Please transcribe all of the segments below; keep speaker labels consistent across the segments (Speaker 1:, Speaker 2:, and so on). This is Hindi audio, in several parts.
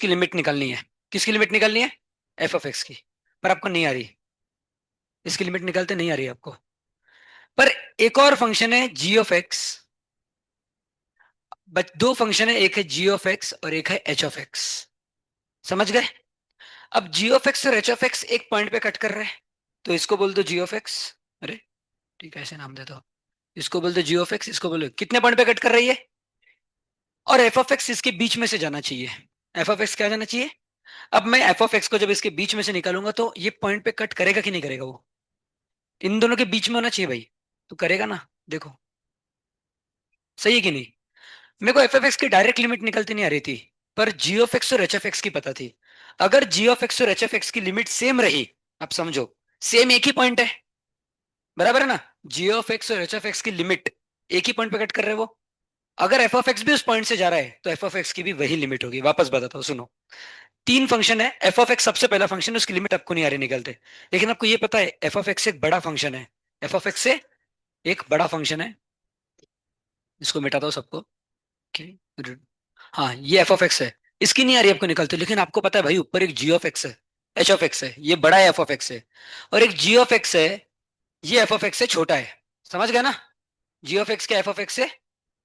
Speaker 1: उसकी लिमिट निकालनी है। किसकी लिमिट निकालनी है? एफ ऑफ एक्स की। पर आपको नहीं आ रही, इसकी लिमिट निकालते नहीं आ रही आपको। पर एक और फंक्शन है जी ऑफ एक्स। बस दो फंक्शन है, एक है जी ऑफ एक्स और एक है एच ऑफ एक्स। समझ गए? अब जी ऑफ एक्स और एच ऑफ एक्स एक पॉइंट पे कट कर रहे हैं, तो इसको बोल दो जी ऑफ एक्स। अरे ठीक है, ऐसे नाम दे दो। इसको बोल दो जी ऑफ एक्स, इसको बोलो कितने पॉइंट पे कट कर रही है। और एफ ऑफ एक्स इसके बीच में से जाना चाहिए। एफ ऑफ एक्स क्या जाना चाहिए? अब मैं एफ ऑफ एक्स को जब इसके बीच में से निकालूंगा तो ये पॉइंट पे कट करेगा कि नहीं करेगा? वो इन दोनों के बीच में होना चाहिए भाई। तो करेगा ना? देखो, सही है कि नहीं? मेरे को एफ ऑफ एक्स की डायरेक्ट लिमिट निकलती नहीं आ रही थी, पर जी ऑफ एक्स और एच ऑफ एक्स की पता थी। अगर जी ऑफ एक्स और एच ऑफ एक्स की लिमिट सेम रही, आप समझो, सेम एक ही पॉइंट है, बराबर है ना? जी ऑफ एक्स और एच ऑफ एक्स की लिमिट एक ही पॉइंट पे कट कर रहे हो वो। अगर एफ ऑफ एक्स भी उस पॉइंट से जा रहा है तो एफ ऑफ एक्स की भी वही लिमिट होगी। वापस बताता हूँ, सुनो। तीन फंक्शन है, एफ ऑफ एक्स सबसे पहला फंक्शन है, उसकी लिमिट आपको नहीं आ रही निकलते। लेकिन आपको ये पता है एफ ऑफ एक्स एक बड़ा फंक्शन है। एफ ऑफ एक्स से एक बड़ा फंक्शन है। इसको मिटाता हूँ सबको। Okay. हाँ, ये एफ ऑफ एक्स है। इसकी नहीं आ रही आपको निकलते, लेकिन आपको पता है भाई ऊपर एक जी ऑफ एक्स है, एच ऑफ एक्स है, ये बड़ा है एफ ऑफ एक्स है। और एक जी ऑफ एक्स है, ये एफ ऑफ एक्स से छोटा है। समझ गए ना? जी ऑफ एक्स क्या एफ ऑफ एक्स से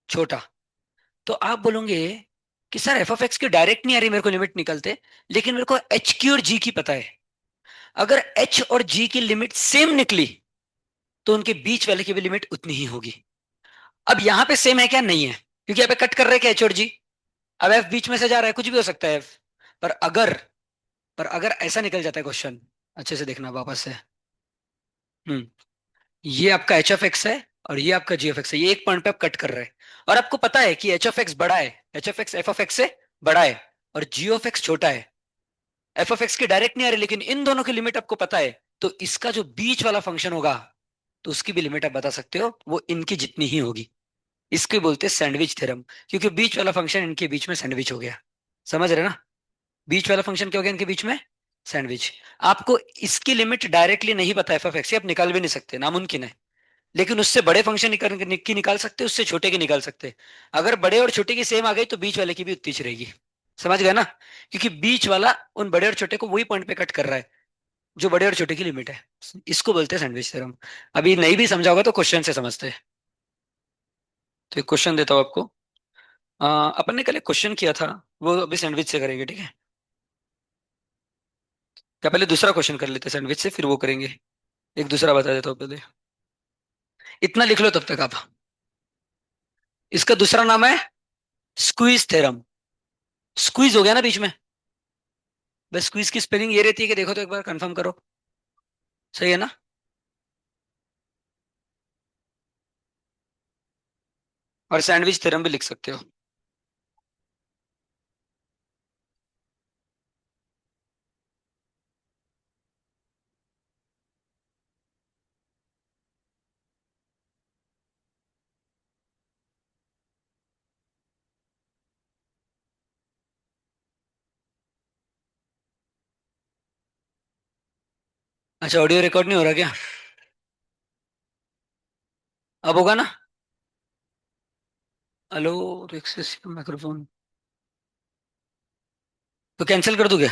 Speaker 1: छोटा। तो आप बोलोगे कि सर एफ ऑफ एक्स की डायरेक्ट नहीं आ रही मेरे को लिमिट निकलते, लेकिन मेरे को एच की और जी की पता है। अगर एच और जी की लिमिट सेम निकली तो उनके बीच वाले की भी लिमिट उतनी ही होगी। अब यहां पे सेम है क्या? नहीं है, क्योंकि यहाँ पे कट कर रहे हैं क्या एच और जी। अब एफ बीच में से जा रहा है, कुछ भी हो सकता है एफ। पर अगर पर अगर ऐसा निकल जाता है क्वेश्चन, अच्छे से देखना वापस से। हम्म ये आपका एच ऑफ एक्स है और ये आपका जी ऑफ एक्स है, ये एक पॉइंट पे आप कट कर रहे हैं। और आपको पता है कि एच ऑफ एक्स बड़ा है, H of x F of x से बड़ा है, और जी ऑफ एक्स छोटा है। एफ ऑफ एक्स की डायरेक्ट नहीं आ रही, लेकिन इन दोनों की लिमिट आपको पता है। तो इसका जो बीच वाला फंक्शन होगा, तो उसकी भी लिमिट आप बता सकते हो, वो इनकी जितनी ही होगी। इसको बोलते हैं सैंडविच थ्योरम, क्योंकि बीच वाला फंक्शन इनके बीच में सैंडविच हो गया। समझ रहे ना? बीच वाला फंक्शन क्या हो गया इनके बीच में? सैंडविच। आपको इसकी लिमिट डायरेक्टली नहीं पता एफ ऑफ एक्स की, आप निकाल भी नहीं सकते, नामुमकिन है। लेकिन उससे बड़े फंक्शन की निकाल सकते, उससे छोटे की निकाल सकते। अगर बड़े और छोटे की सेम आ गई तो बीच वाले की भी उतनी ही रहेगी। समझ गए ना? क्योंकि बीच वाला उन बड़े और छोटे को वही पॉइंट पे कट कर रहा है जो बड़े और छोटे की लिमिट है। इसको बोलते हैं सैंडविच थ्योरम। अभी नहीं भी समझा होगा तो क्वेश्चन से समझते हैं। तो एक क्वेश्चन देता हूँ आपको। अपन ने कल एक क्वेश्चन किया था, वो अभी सैंडविच से करेंगे, ठीक है? क्या पहले दूसरा क्वेश्चन कर लेते हैं सैंडविच से, फिर वो करेंगे। एक दूसरा बता देता हूँ पहले। इतना लिख लो तब तक आप। इसका दूसरा नाम है स्क्वीज थ्योरम। स्क्वीज हो गया ना बीच में? बस स्क्वीज की स्पेलिंग ये रहती है कि देखो तो एक बार कंफर्म करो। सही है ना? और सैंडविच थ्योरम भी लिख सकते हो। अच्छा, ऑडियो रिकॉर्ड नहीं हो रहा क्या? अब होगा ना? Hello, access microphone. तो कैंसिल कर दूं क्या?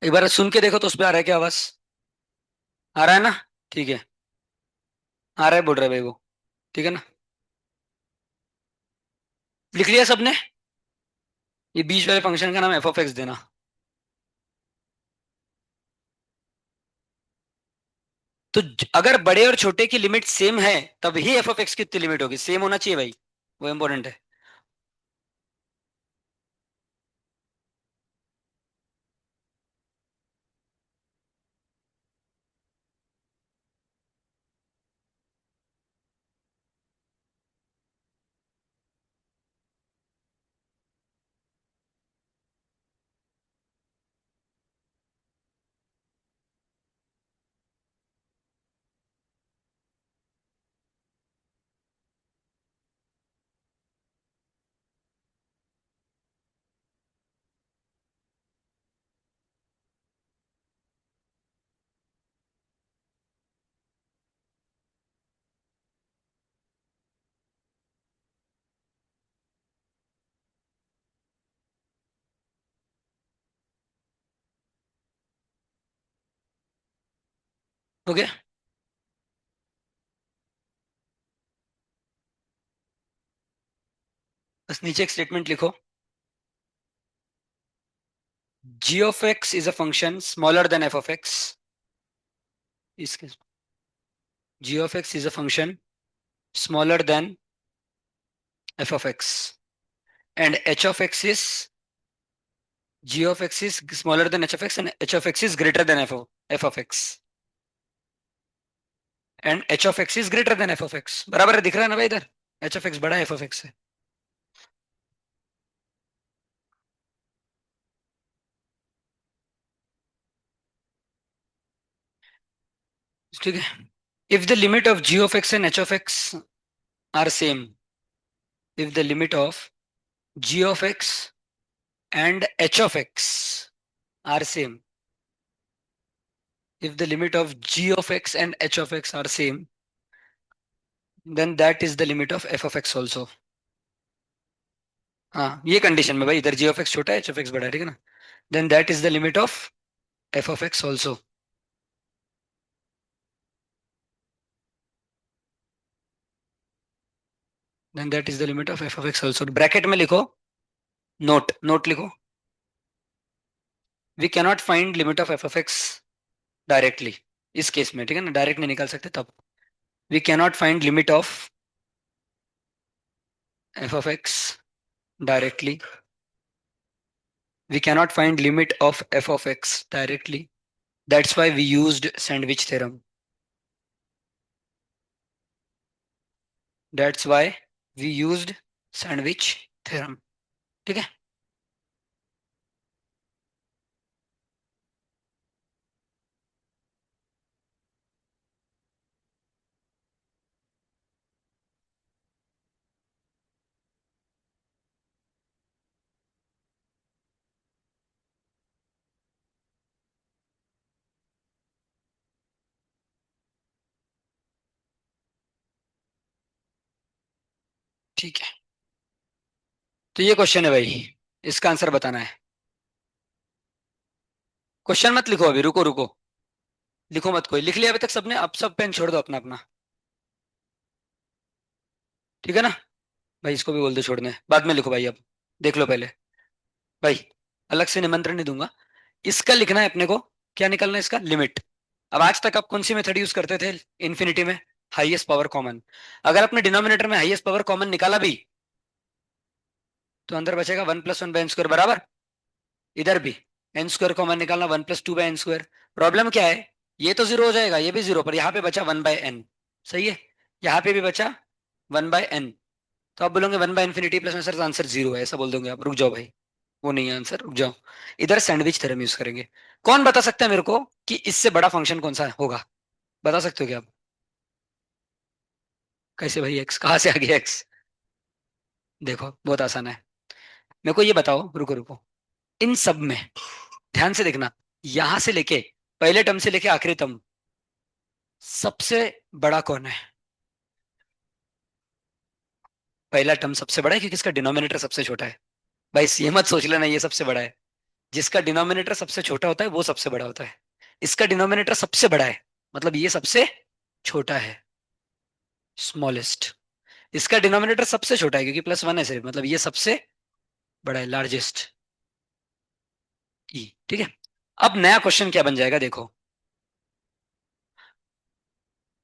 Speaker 1: एक बार सुन के देखो तो उस पर आ रहा है क्या आवाज? आ रहा है ना? ठीक है। आ रहा है बोल रहा है भाई वो। ठीक है ना? लिख लिया सबने? ये बीच वाले फंक्शन का नाम एफ ऑफ एक्स देना। तो अगर बड़े और छोटे की लिमिट सेम है, तब ही एफ ऑफ एक्स की लिमिट होगी। सेम होना चाहिए भाई, वो इंपॉर्टेंट है। हो गया। बस नीचे एक स्टेटमेंट लिखो, g of x is a function smaller than f of x. इसके g of x is a function smaller than f of x, and h of x is g of x is smaller than h of x, and h of x is greater than f of x, and h of x is greater than f of x. बराबर है, दिख रहा है ना भाई इधर? h of x बड़ा है f of x से। ठीक है। if the limit of g of x and h of x are same, if the limit of g of x and h of x are same, if the limit of g of x and h of x are same, then that is the limit of f of x also. हाँ, ये कंडीशन में भाई, इधर g of x छोटा है, h of x बड़ा है, ठीक है ना? then that is the limit of f of x also. then that is the limit of f of x also. Bracket में लिखो, नोट नोट लिखो, we cannot find limit of f of x directly. इस केस में ठीक है ना, डायरेक्ट नहीं निकाल सकते तब। we cannot find limit of f of x directly. We cannot find limit of f of x directly. That's why we used sandwich theorem. That's why we used sandwich theorem. ठीक है। ठीक है, तो ये क्वेश्चन है भाई, इसका आंसर बताना है। क्वेश्चन मत लिखो अभी, रुको रुको, लिखो मत, कोई लिख लिया अभी तक सबने? अब सब पेन छोड़ दो अपना अपना, ठीक है ना? भाई इसको भी बोल दो छोड़ने, बाद में लिखो भाई, अब देख लो पहले भाई, अलग से निमंत्रण नहीं दूंगा। इसका लिखना है अपने को, क्या निकलना है इसका? लिमिट। अब आज तक आप कौन सी मेथड यूज करते थे इन्फिनिटी में? Highest power common. अगर आपने डिनोमिनेटर में हाईएस्ट पावर कॉमन निकाला भी, तो अंदर बचेगा 1 + 1/n² बराबर। इधर भी एन स्क्वायर कॉमन निकालना, 1 + 2/n²। प्रॉब्लम क्या है, ये तो जीरो हो जाएगा, ये भी जीरो, पर यहाँ पे बचा 1/n। सही है, यहाँ पे भी बचा 1/n। तो आप बोलोगे 1/∞ प्लस में, सर आंसर जीरो है, ऐसा बोल दोगे आप? रुक जाओ भाई, वो नहीं है आंसर, रुक जाओ। इधर सैंडविच थ्योरम यूज करेंगे। कौन बता सकता है मेरे को कि इससे बड़ा फंक्शन कौन सा होगा? बता सकते हो क्या आप? कैसे भाई, एक्स कहाँ से आ गया एक्स? देखो बहुत आसान है, मेरे को ये बताओ, रुको रुको, इन सब में ध्यान से देखना, यहां से लेके पहले टर्म से लेके आखिरी टर्म, सबसे बड़ा कौन है? पहला टर्म सबसे बड़ा है, क्योंकि इसका डिनोमिनेटर सबसे छोटा है। भाई ये मत सोच लेना ये सबसे बड़ा है, जिसका डिनोमिनेटर सबसे छोटा होता है वो सबसे बड़ा होता है। इसका डिनोमिनेटर सबसे बड़ा है, मतलब ये सबसे छोटा है, स्मॉलेस्ट। इसका डिनोमिनेटर सबसे छोटा है, क्योंकि +1 है सिर्फ, मतलब ये सबसे बड़ा है, लार्जेस्ट। ई, ठीक है। अब नया क्वेश्चन क्या बन जाएगा, देखो।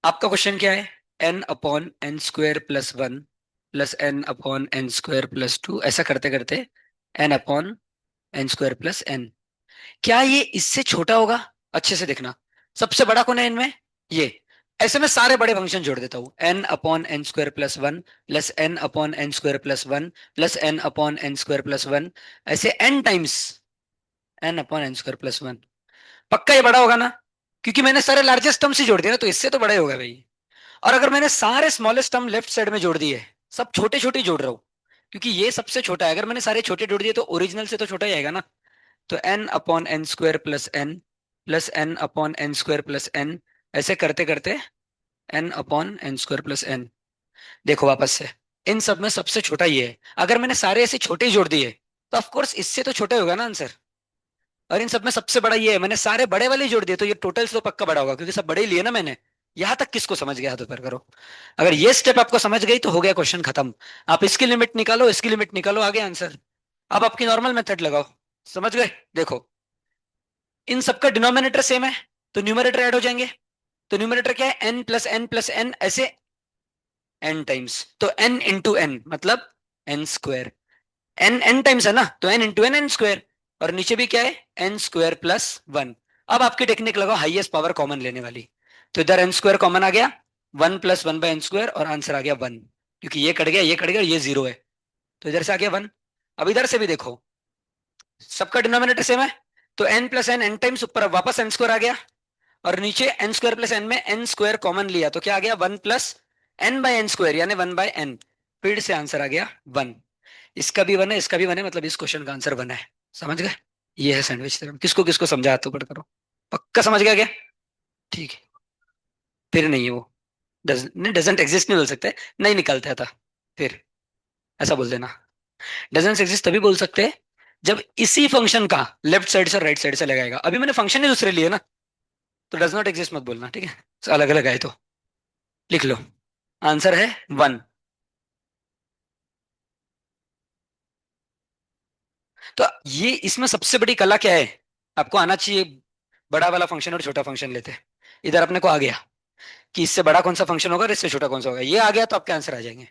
Speaker 1: आपका क्वेश्चन क्या है? n/n² + 1 +n/n² + 2, ऐसा करते करते n/n²+n। क्या ये इससे छोटा होगा? अच्छे से देखना, सबसे बड़ा कौन है इनमें? ये। ऐसे में सारे बड़े फंक्शन जोड़ देता हूं, n/n² + 1 n/n² + 1 n/n²+1, ऐसे n टाइम्स n/n²+1। पक्का ये बड़ा होगा ना? क्योंकि मैंने सारे लार्जेस्ट टर्म्स ही जोड़ दिए ना, तो इससे तो बड़ा ही होगा भाई। और अगर मैंने सारे स्मॉलेस्ट टर्म लेफ्ट साइड में जोड़ दिए, सब छोटे छोटे जोड़ रहा हूँ, क्योंकि ये सबसे छोटा है, अगर मैंने सारे छोटे जोड़ दिए तो ओरिजिनल से तो छोटा ही आएगा ना। तो n/n²+n, ऐसे करते करते n/n²+n। देखो वापस से, इन सब में सबसे छोटा ये है, अगर मैंने सारे ऐसे छोटे ही जोड़ दिए, तो ऑफ कोर्स इससे तो छोटा ही होगा ना आंसर। और इन सब में सबसे बड़ा ये है, मैंने सारे बड़े वाले जोड़ दिए, तो ये टोटल तो पक्का बड़ा होगा क्योंकि सब बड़े ही लिए ना मैंने। यहां तक किसको समझ गया, हाथ ऊपर करो। अगर ये स्टेप आपको समझ गई तो हो गया क्वेश्चन खत्म। आप इसकी लिमिट निकालो, इसकी लिमिट निकालो, आगे आंसर। अब आपकी नॉर्मल मेथड लगाओ। समझ गए? देखो, इन सबका डिनोमिनेटर सेम है, तो न्यूमरेटर ऐड हो जाएंगे। तो न्यूमरेटर क्या है, n plus N plus N, ऐसे n टाइम्स। तो n इंटू एन मतलब n square. N N times है ना, तो n into N N square. और नीचे भी क्या है, एन स्क्वायर प्लस वन। अब आपकी टेक्निक लगाओ हाईएस्ट पावर कॉमन लेने वाली। तो इधर एन स्क्वायर कॉमन आ गया, one plus one by N square, और आंसर आ गया वन। क्योंकि ये कट गया, ये कट गया, और ये जीरो है, तो इधर से आ गया वन। अब इधर से भी देखो, सबका डिनोमिनेटर सेम है, तो N plus N N times, ऊपर वापस एन स्क्वायर आ गया, और नीचे एन स्क्वायर प्लस एन में एन स्क्वायर कॉमन लिया, तो क्या आ गया, one plus N by N square, यानी वन बाय एन। फिर से आंसर आ गया वन। इसका भी वन है, इसका भी वन है, मतलब इस क्वेश्चन का आंसर वन है। समझ गए? ये है सैंडविच थ्योरम। किसको किसको समझा, तो पढ़ करो। पक्का समझ गया क्या? ठीक है। फिर नहीं है वो, नहीं डजेंट एग्जिस्ट नहीं बोल सकते, नहीं निकलता था। फिर ऐसा बोल देना। डजेंट एग्जिस्ट तभी बोल सकते हैं जब इसी फंक्शन का लेफ्ट साइड से राइट साइड से लगाएगा। अभी मैंने फंक्शन ही दूसरे लिए ना, तो डज नॉट एग्जिस्ट मत बोलना, ठीक है? अलग अलग आए तो लिख लो। आंसर है वन। तो ये इसमें सबसे बड़ी कला क्या है, आपको आना चाहिए। बड़ा वाला फंक्शन और छोटा फंक्शन लेते हैं। इधर अपने को आ गया कि इससे बड़ा कौन सा फंक्शन होगा और इससे छोटा कौन सा होगा, ये आ गया तो आपके आंसर आ जाएंगे।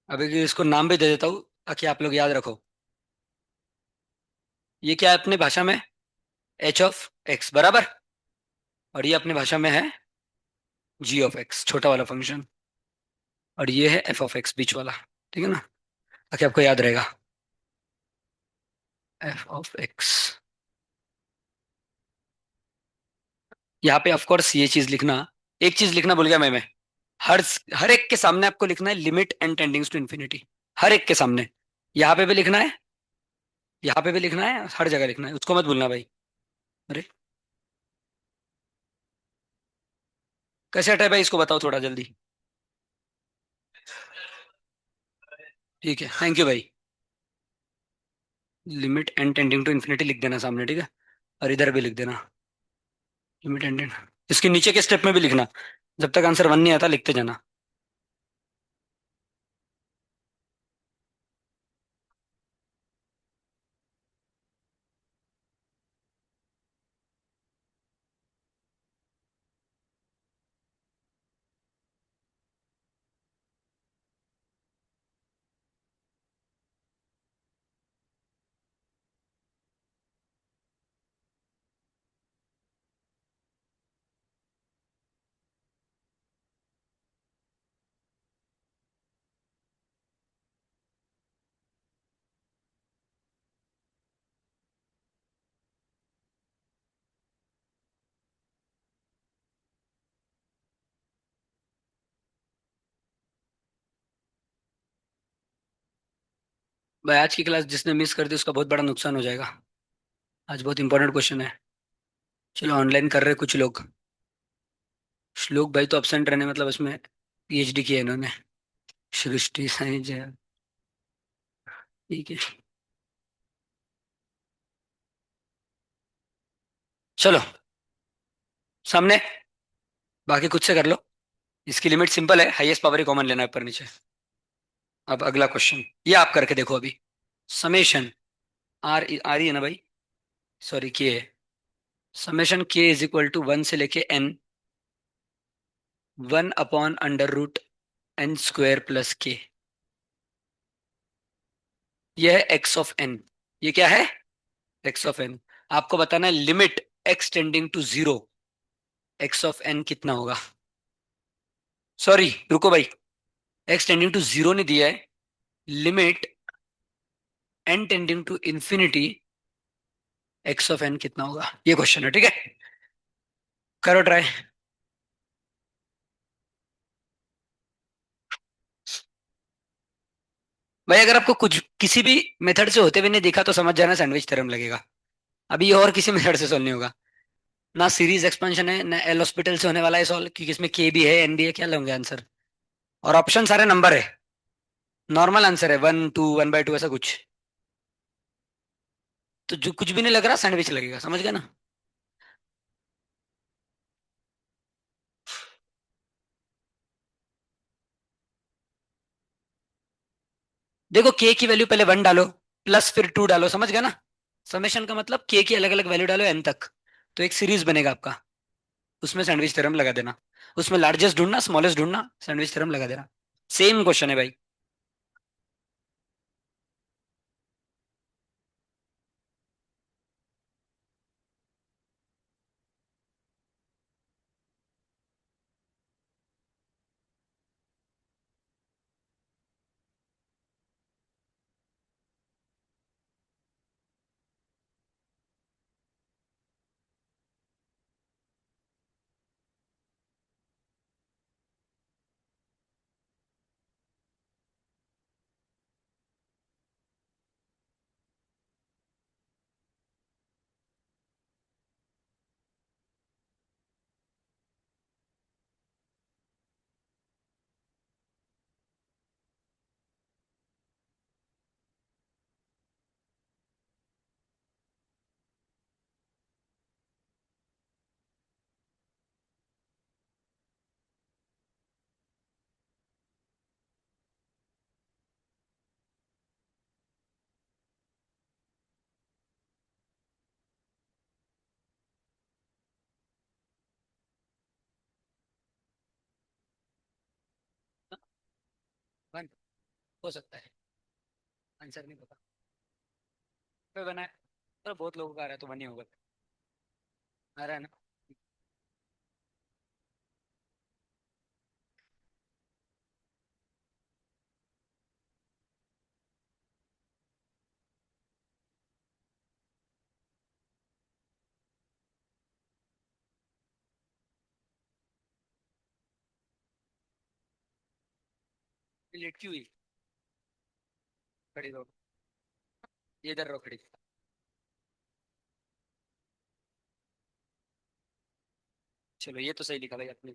Speaker 1: अभी इसको नाम भी दे देता हूँ ताकि आप लोग याद रखो। ये क्या है अपनी भाषा में, एच ऑफ एक्स बराबर। और ये अपनी भाषा में है जी ऑफ एक्स, छोटा वाला फंक्शन। और ये है एफ ऑफ एक्स, बीच वाला। ठीक है ना? ताकि आपको याद रहेगा। एफ ऑफ एक्स, यहाँ पे ऑफ कोर्स ये चीज लिखना, एक चीज लिखना भूल गया मैं। हर हर एक के सामने आपको लिखना है लिमिट एंड टेंडिंग्स टू इन्फिनिटी। हर एक के सामने। यहाँ पे भी लिखना है, यहाँ पे भी लिखना है, हर जगह लिखना है, उसको मत भूलना भाई। अरे, कैसे हटाए भाई, इसको बताओ थोड़ा जल्दी। ठीक है, थैंक यू भाई। Limit and tending to infinity लिख देना सामने, ठीक है? और इधर भी लिख देना लिमिट एंड। इसके नीचे के स्टेप में भी लिखना, जब तक आंसर वन नहीं आता लिखते जाना। भाई आज की क्लास जिसने मिस कर दी उसका बहुत बड़ा नुकसान हो जाएगा। आज बहुत इंपॉर्टेंट क्वेश्चन है। चलो ऑनलाइन कर रहे कुछ लोग। श्लोक भाई तो अपसेंट रहने मतलब इसमें पीएचडी किया है इन्होंने। सृष्टि साई जय। ठीक है, चलो सामने, बाकी खुद से कर लो। इसकी लिमिट सिंपल है, हाईएस्ट पावर ही कॉमन लेना है ऊपर नीचे। अब अगला क्वेश्चन ये आप करके देखो अभी। समेशन आर आ रही है ना भाई, सॉरी के है। समेशन के इज इक्वल टू वन से लेके N, one upon under root N square plus K. ये है एक्स ऑफ एन। ये क्या है, एक्स ऑफ एन। आपको बताना है limit x tending to zero, X of N कितना होगा। सॉरी रुको भाई, एक्स टेंडिंग टू जीरो नहीं दिया है, limit N tending to infinity, X of N कितना होगा, ये क्वेश्चन है, ठीक है? करो ट्राई। भाई अगर आपको कुछ किसी भी मेथड से होते हुए नहीं दिखा तो समझ जाना सैंडविच थ्योरम लगेगा। अभी ये और किसी मेथड से सॉल्व नहीं होगा। ना सीरीज एक्सपेंशन है ना एल हॉस्पिटल से होने वाला है सॉल्व, क्योंकि इसमें के भी है एन भी है, क्या लोगे आंसर। और ऑप्शन सारे नंबर है। नॉर्मल आंसर है 1 2 1/2 ऐसा कुछ। तो जो कुछ भी नहीं लग रहा सैंडविच लगेगा, समझ गए ना। देखो के की वैल्यू पहले 1 डालो, प्लस फिर 2 डालो, समझ गए ना। समेशन का मतलब के की अलग अलग वैल्यू डालो एन तक, तो एक सीरीज बनेगा आपका। उसमें सैंडविच थ्योरम लगा देना। उसमें लार्जेस्ट ढूंढना स्मॉलेस्ट ढूंढना, सैंडविच थ्योरम लगा देना। सेम क्वेश्चन है भाई। वन हो सकता है, आंसर नहीं पता। कोई बना है, तो बहुत लोगों का आ रहा है तो वन ही होगा। आ रहा है ना। ये लेट क्यों हुई। खड़ी रहो, ये इधर रहो खड़ी। चलो ये तो सही लिखा भाई आपने।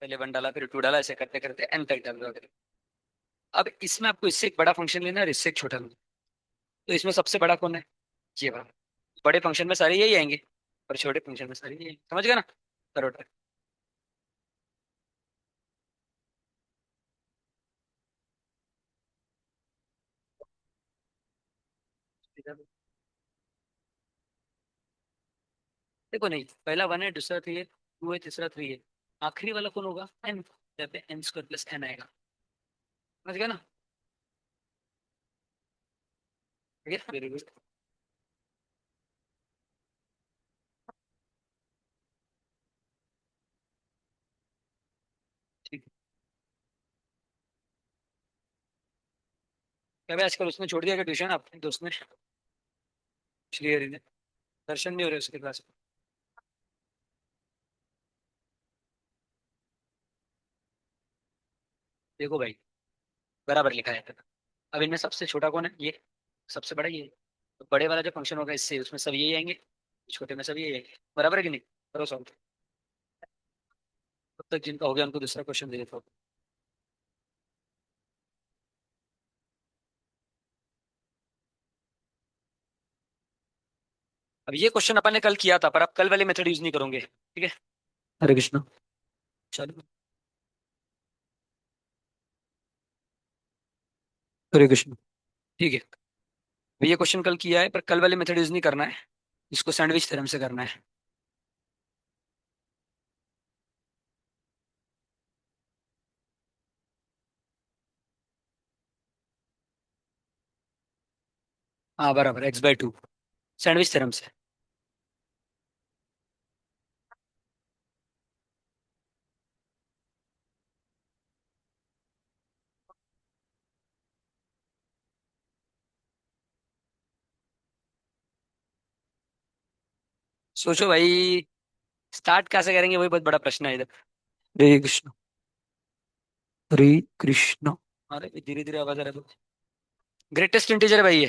Speaker 1: पहले 1 डाला फिर 2 डाला, ऐसे करते करते एन तक डाल दो। अब इसमें आपको इससे एक बड़ा फंक्शन लेना है और इससे एक छोटा लेना है। तो इसमें सबसे बड़ा कौन है, ये वाला। बड़े फंक्शन में सारे यही आएंगे और छोटे फंक्शन में सारे यही आएंगे। समझ गए ना। करो try। देखो नहीं, पहला 1 है, दूसरा 3 है, 2 है, तीसरा 3 है। आखिरी वाला कौन होगा, एन। यहाँ पे एन स्क्वायर प्लस एन आएगा। समझ गया ना। ठीक है वेरी गुड। ठीक है। क्या भाई आजकल उसने छोड़ दिया क्या ट्यूशन अपने दोस्त ने, इसलिए ने दर्शन नहीं हो रहे उसके क्लास में। देखो भाई, बराबर लिखा है। अब इनमें सबसे छोटा कौन है, ये। सबसे बड़ा ये है। तो बड़े वाला जो फंक्शन होगा इससे उसमें सब यही आएंगे, छोटे में सब यही आएंगे। बराबर है कि नहीं। करो सॉल्व। तब तक जिनका हो गया उनको दूसरा क्वेश्चन दे देता हूँ। अब ये क्वेश्चन अपन ने कल किया था, पर आप कल वाले मेथड यूज नहीं करोगे, ठीक है। हरे कृष्णा। चलो। हरे कृष्ण। ठीक है। अब ये क्वेश्चन कल किया है पर कल वाले मेथड यूज नहीं करना है, इसको सैंडविच थ्योरम से करना है। हाँ बराबर, x/2 सैंडविच थ्योरम से। सोचो भाई। स्टार्ट कैसे करेंगे वही बहुत बड़ा प्रश्न है इधर। हरे कृष्ण। हरे कृष्ण। अरे धीरे धीरे आवाज आ रहा है। ग्रेटेस्ट इंटीजर है भाई ये।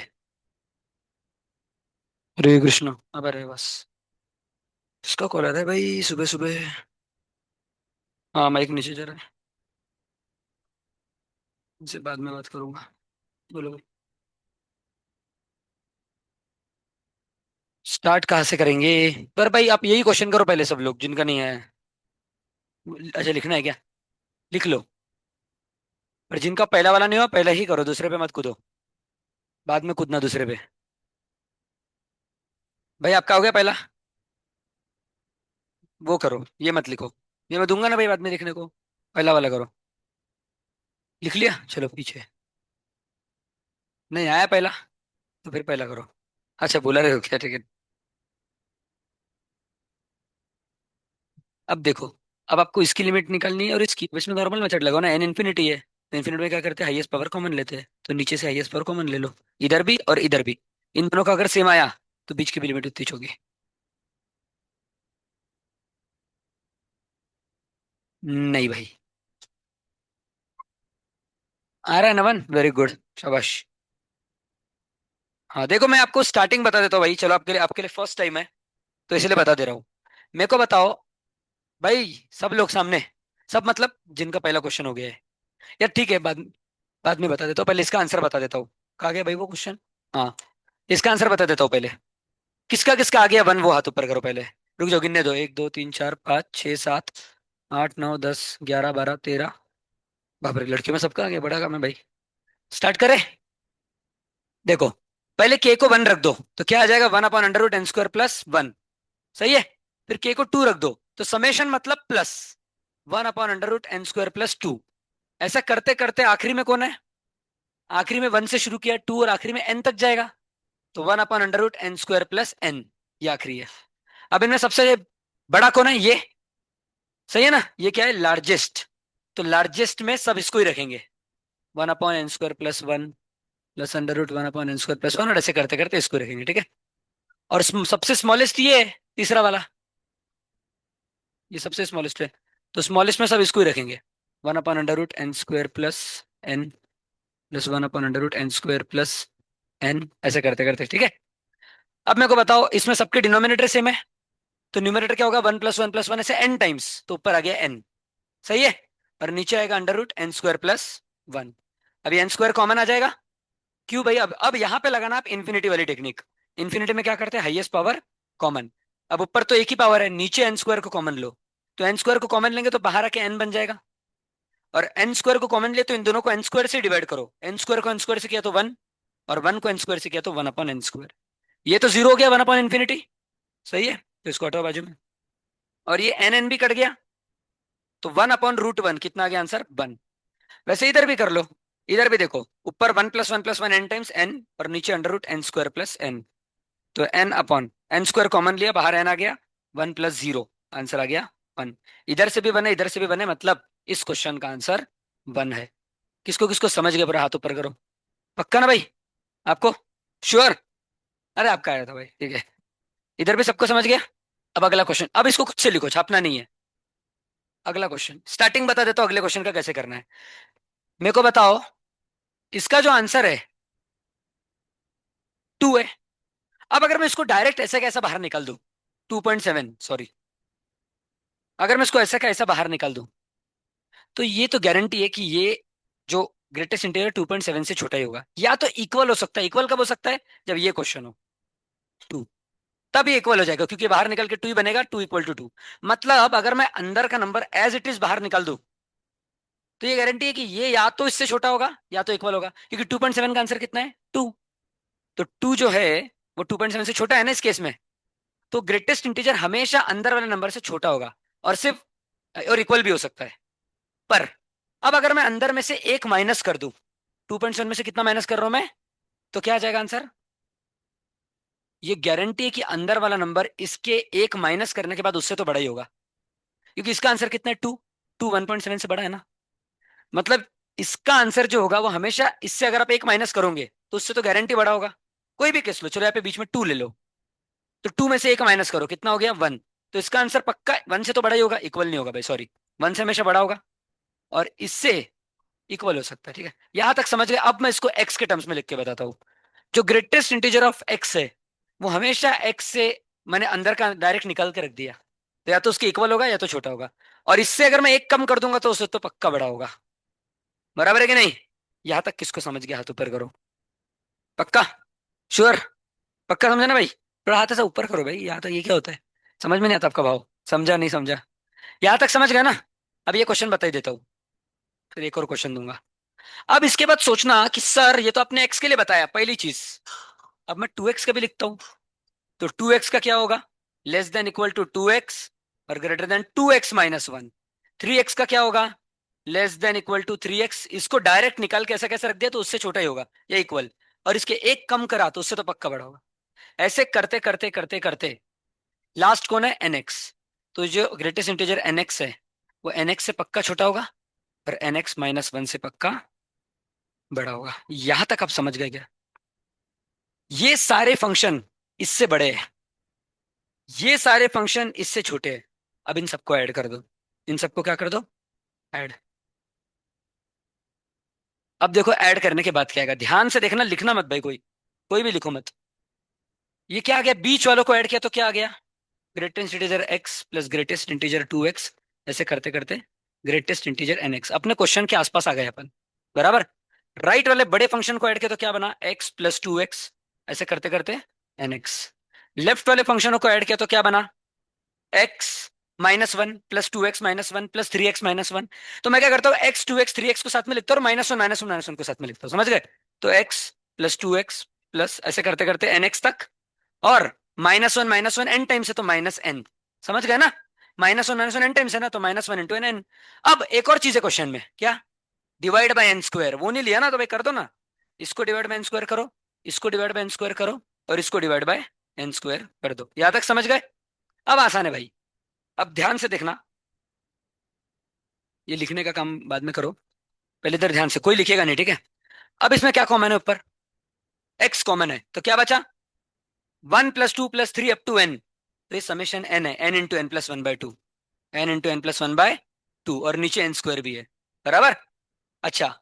Speaker 1: हरे कृष्ण। अब अरे बस। इसका कॉल आ रहा है भाई सुबह सुबह। हाँ माइक नीचे जा रहा है। इनसे बाद में बात करूंगा। बोलो भाई। स्टार्ट कहाँ से करेंगे? पर भाई आप यही क्वेश्चन करो पहले सब लोग जिनका नहीं है। अच्छा लिखना है क्या? लिख लो। पर जिनका पहला वाला नहीं हो पहला ही करो, दूसरे पे मत कूदो। बाद में कूदना दूसरे पे। भाई आपका हो गया पहला? वो करो, ये मत लिखो। ये मैं दूंगा ना भाई बाद में लिखने को। पहला वाला करो। लिख लिया, चलो पीछे। नहीं आया पहला? तो फिर पहला करो। अच्छा बोला रहे हो क्या? ठीक है। अब देखो। अब आपको इसकी लिमिट निकालनी है और इसकी, अब इसमें नॉर्मल मेथड लगाओ ना, एन इन्फिनिटी है तो इन्फिनिटी में क्या करते हैं, हाईएस्ट पावर कॉमन लेते हैं, तो नीचे से हाईएस्ट पावर कॉमन ले लो। इधर भी और इधर भी। इन दोनों का अगर सेम आया तो बीच की भी लिमिट उतनी होगी। नहीं भाई। आ रहा है नवन, वेरी गुड। शाबाश। हाँ देखो मैं आपको स्टार्टिंग बता देता हूँ भाई, चलो आपके लिए फर्स्ट टाइम है तो इसलिए बता दे रहा हूँ। मेरे को बताओ भाई, सब लोग सामने। सब मतलब जिनका पहला क्वेश्चन हो गया है। यार ठीक है, बाद में बता देता हूँ, पहले इसका आंसर बता देता हूँ। कहा गया भाई वो क्वेश्चन? हाँ। इसका आंसर बता देता हूँ पहले। किसका किसका आ गया वन, वो हाथ ऊपर करो पहले। रुक जाओ, गिनने दो, 1 2 3 4 5 6 7 8 9 10 11 12 13। बाप रे, लड़कियों में सबका आ गया, बड़ा काम है भाई। स्टार्ट करें? देखो, पहले के को वन रख दो तो क्या आ जाएगा, 1/√n² + 1। सही है। फिर के को टू रख दो तो समेशन मतलब प्लस 1/√n² + 2। ऐसा करते करते आखिरी में कौन है? आखिरी में वन से शुरू किया टू और आखिरी में एन तक जाएगा। तो 1/√n² + n। ये आखिरी है। अब इनमें सबसे बड़ा कौन है? ये। सही है ना, ये क्या है, लार्जेस्ट। तो लार्जेस्ट में सब इसको ही रखेंगे। 1/n² + 1 +√1/n² + 1, और ऐसे करते करते इसको रखेंगे, ठीक है। और सबसे स्मॉलेस्ट ये है, तीसरा वाला। ये सबसे स्मॉलेस्ट है। तो स्मॉलेस्ट में सब इसको ही रखेंगे। 1/√n² + n +1/√n² + n, ऐसे करते करते, ठीक है। अब मेरे को बताओ, इसमें सबके डिनोमिनेटर सेम है तो न्यूमरेटर क्या होगा, 1 + 1 + 1, ऐसे n टाइम्स, तो ऊपर आ गया n। सही है। और नीचे आएगा √n² + 1। अभी n² कॉमन आ जाएगा। क्यों भाई? अब यहां पे लगाना आप इन्फिनिटी वाली टेक्निक। इन्फिनिटी में क्या करते हैं, हाईएस्ट पावर कॉमन। अब ऊपर तो एक ही पावर है, नीचे n² को कॉमन लो। तो n² को कॉमन लेंगे तो बाहर आके n बन जाएगा। और n² को कॉमन ले तो इन दोनों को n² से डिवाइड करो, n² को n² से किया तो 1, और 1 को n² से किया तो 1/n²। ये तो जीरो हो गया, 1/∞। सही है, तो इसको हटाओ बाजू में। और ये एन एन भी कट गया। तो 1/√1 कितना आ गया आंसर, 1। वैसे इधर भी कर लो। इधर भी देखो, ऊपर 1 + 1 + 1 n टाइम्स n, और नीचे √n² + n। तो n² कॉमन लिया, बाहर n आ गया, 1 + 0, आंसर आ गया 1। इधर से भी 1 है, इधर से भी 1 है, मतलब इस क्वेश्चन का आंसर 1 है। किसको किसको समझ गया, पूरा हाथ ऊपर करो। पक्का ना भाई? आपको श्योर? अरे आपका आया था भाई, ठीक है। इधर भी सबको समझ गया। अब अगला क्वेश्चन, अब इसको खुद से लिखो, छापना नहीं है। अगला क्वेश्चन स्टार्टिंग बता देता हूँ अगले क्वेश्चन का कैसे करना है। मेरे को बताओ, इसका जो आंसर है 2 है। अब अगर मैं इसको डायरेक्ट ऐसा कैसा बाहर निकाल दूं, 2.7 सॉरी, अगर मैं इसको ऐसा का ऐसा बाहर निकाल दूं, तो ये तो गारंटी है कि ये जो ग्रेटेस्ट इंटीजर 2.7 से छोटा ही होगा, या तो इक्वल हो सकता है। इक्वल कब हो सकता है, जब ये क्वेश्चन हो 2, तब ये इक्वल हो जाएगा, क्योंकि बाहर निकल के 2 ही बनेगा, 2 = 2। मतलब अगर मैं अंदर का नंबर एज इट इज बाहर निकाल दूं, तो ये गारंटी है कि ये या तो इससे छोटा होगा या तो इक्वल होगा, क्योंकि 2.7 का आंसर कितना है, 2। तो 2 जो है वो 2.7 से छोटा है ना इस केस में। तो ग्रेटेस्ट इंटीजर हमेशा अंदर वाले नंबर से छोटा होगा, और सिर्फ, और इक्वल भी हो सकता है। पर अब अगर मैं अंदर में से एक माइनस कर दूं, 2.7 में से कितना माइनस कर रहा हूं मैं, तो क्या आ जाएगा आंसर? ये गारंटी है कि अंदर वाला नंबर इसके एक माइनस करने के बाद उससे तो बड़ा ही होगा, क्योंकि इसका आंसर कितना है, 2। 2 1.7 से बड़ा है ना। मतलब इसका आंसर जो होगा वो हमेशा इससे, अगर आप एक माइनस करोगे तो उससे तो गारंटी बड़ा होगा। कोई भी केस लो, चलो यहाँ पे बीच में 2 ले लो। तो 2 में से एक माइनस करो, कितना हो गया, 1। तो इसका आंसर पक्का 1 से तो बड़ा ही होगा, इक्वल नहीं होगा भाई, सॉरी, 1 से हमेशा बड़ा होगा, और इससे इक्वल हो सकता है। ठीक है, यहां तक समझ गए। अब मैं इसको एक्स के टर्म्स में लिख के बताता हूँ। जो ग्रेटेस्ट इंटीजर ऑफ एक्स है, वो हमेशा एक्स से, मैंने अंदर का डायरेक्ट निकाल के रख दिया, तो या तो उसके इक्वल होगा या तो छोटा होगा, और इससे अगर मैं एक कम कर दूंगा तो उससे तो पक्का बड़ा होगा। बराबर है कि नहीं? यहां तक किसको समझ गया, हाथ ऊपर करो। पक्का? श्योर? पक्का समझा ना भाई? थोड़ा हाथ ऐसा ऊपर करो भाई, यहाँ तक ये क्या होता है, समझ में नहीं आता आपका भाव, समझा नहीं समझा? यहां तक समझ गया ना? अब ये क्वेश्चन बता ही देता हूँ, फिर एक और क्वेश्चन दूंगा। अब इसके बाद सोचना कि सर ये तो आपने एक्स के लिए बताया पहली चीज, अब मैं 2x का भी लिखता हूं, तो 2x का क्या होगा? Less than equal to 2x और ग्रेटर देन 2x-1। 3x का क्या होगा? Less than equal to 3x। इसको डायरेक्ट निकाल के ऐसा कैसे रख दिया, तो उससे छोटा ही होगा या इक्वल, और इसके एक कम करा तो उससे तो पक्का बड़ा होगा। ऐसे करते करते करते करते लास्ट कौन है? nx। तो जो ग्रेटेस्ट इंटीजर nx है, वो nx से पक्का छोटा होगा, और nx-1 से पक्का बड़ा होगा। यहां तक आप समझ गए क्या? ये सारे फंक्शन इससे बड़े हैं, ये सारे फंक्शन इससे छोटे हैं। अब इन सबको ऐड कर दो, इन सबको क्या कर दो? ऐड। अब देखो ऐड करने के बाद क्या आएगा, ध्यान से देखना, लिखना मत भाई, कोई कोई भी लिखो मत। ये क्या आ गया? बीच वालों को ऐड किया तो क्या आ गया? Greatest integer x plus greatest integer 2x। ऐसे करते करते ग्रेटेस्ट इंटीजर nx, अपने क्वेश्चन के आसपास आ गए अपन। बराबर? राइट वाले बड़े फंक्शन को ऐड किया तो क्या बना? x+2x। ऐसे करते करते nx। लेफ्ट वाले फंक्शनों को ऐड किया तो क्या बना? x-1 plus 2x-1 plus 3x-1। तो मैं क्या करता हूँ, x 2x 3x को साथ में लिखता हूँ, और -1 को साथ में लिखता हूँ, समझ गए? तो x+2x प्लस ऐसे करते करते nx तक, और -1 n टाइम्स है तो -n। समझ गए ना? -1 n टाइम्स है ना, तो -1 × n। अब एक और चीज है क्वेश्चन में, क्या? डिवाइड बाय एन स्क्वायर, वो नहीं लिया ना, तो भाई कर दो ना। इसको डिवाइड बाय एन स्क्वायर करो, इसको डिवाइड बाय एन स्क्वायर करो, और इसको डिवाइड बाय एन स्क्वायर कर दो। यहां तक समझ गए? अब आसान है भाई। अब ध्यान से देखना, ये लिखने का काम बाद में करो, पहले इधर ध्यान से, कोई लिखेगा नहीं, ठीक है? अब इसमें क्या कॉमन है ऊपर? एक्स कॉमन है, तो क्या बचा? 1+2+3 अप टू n। तो ये समेशन n है, n × n+1/2, n × n+1/2, और नीचे n स्क्वायर भी है। बराबर? अच्छा,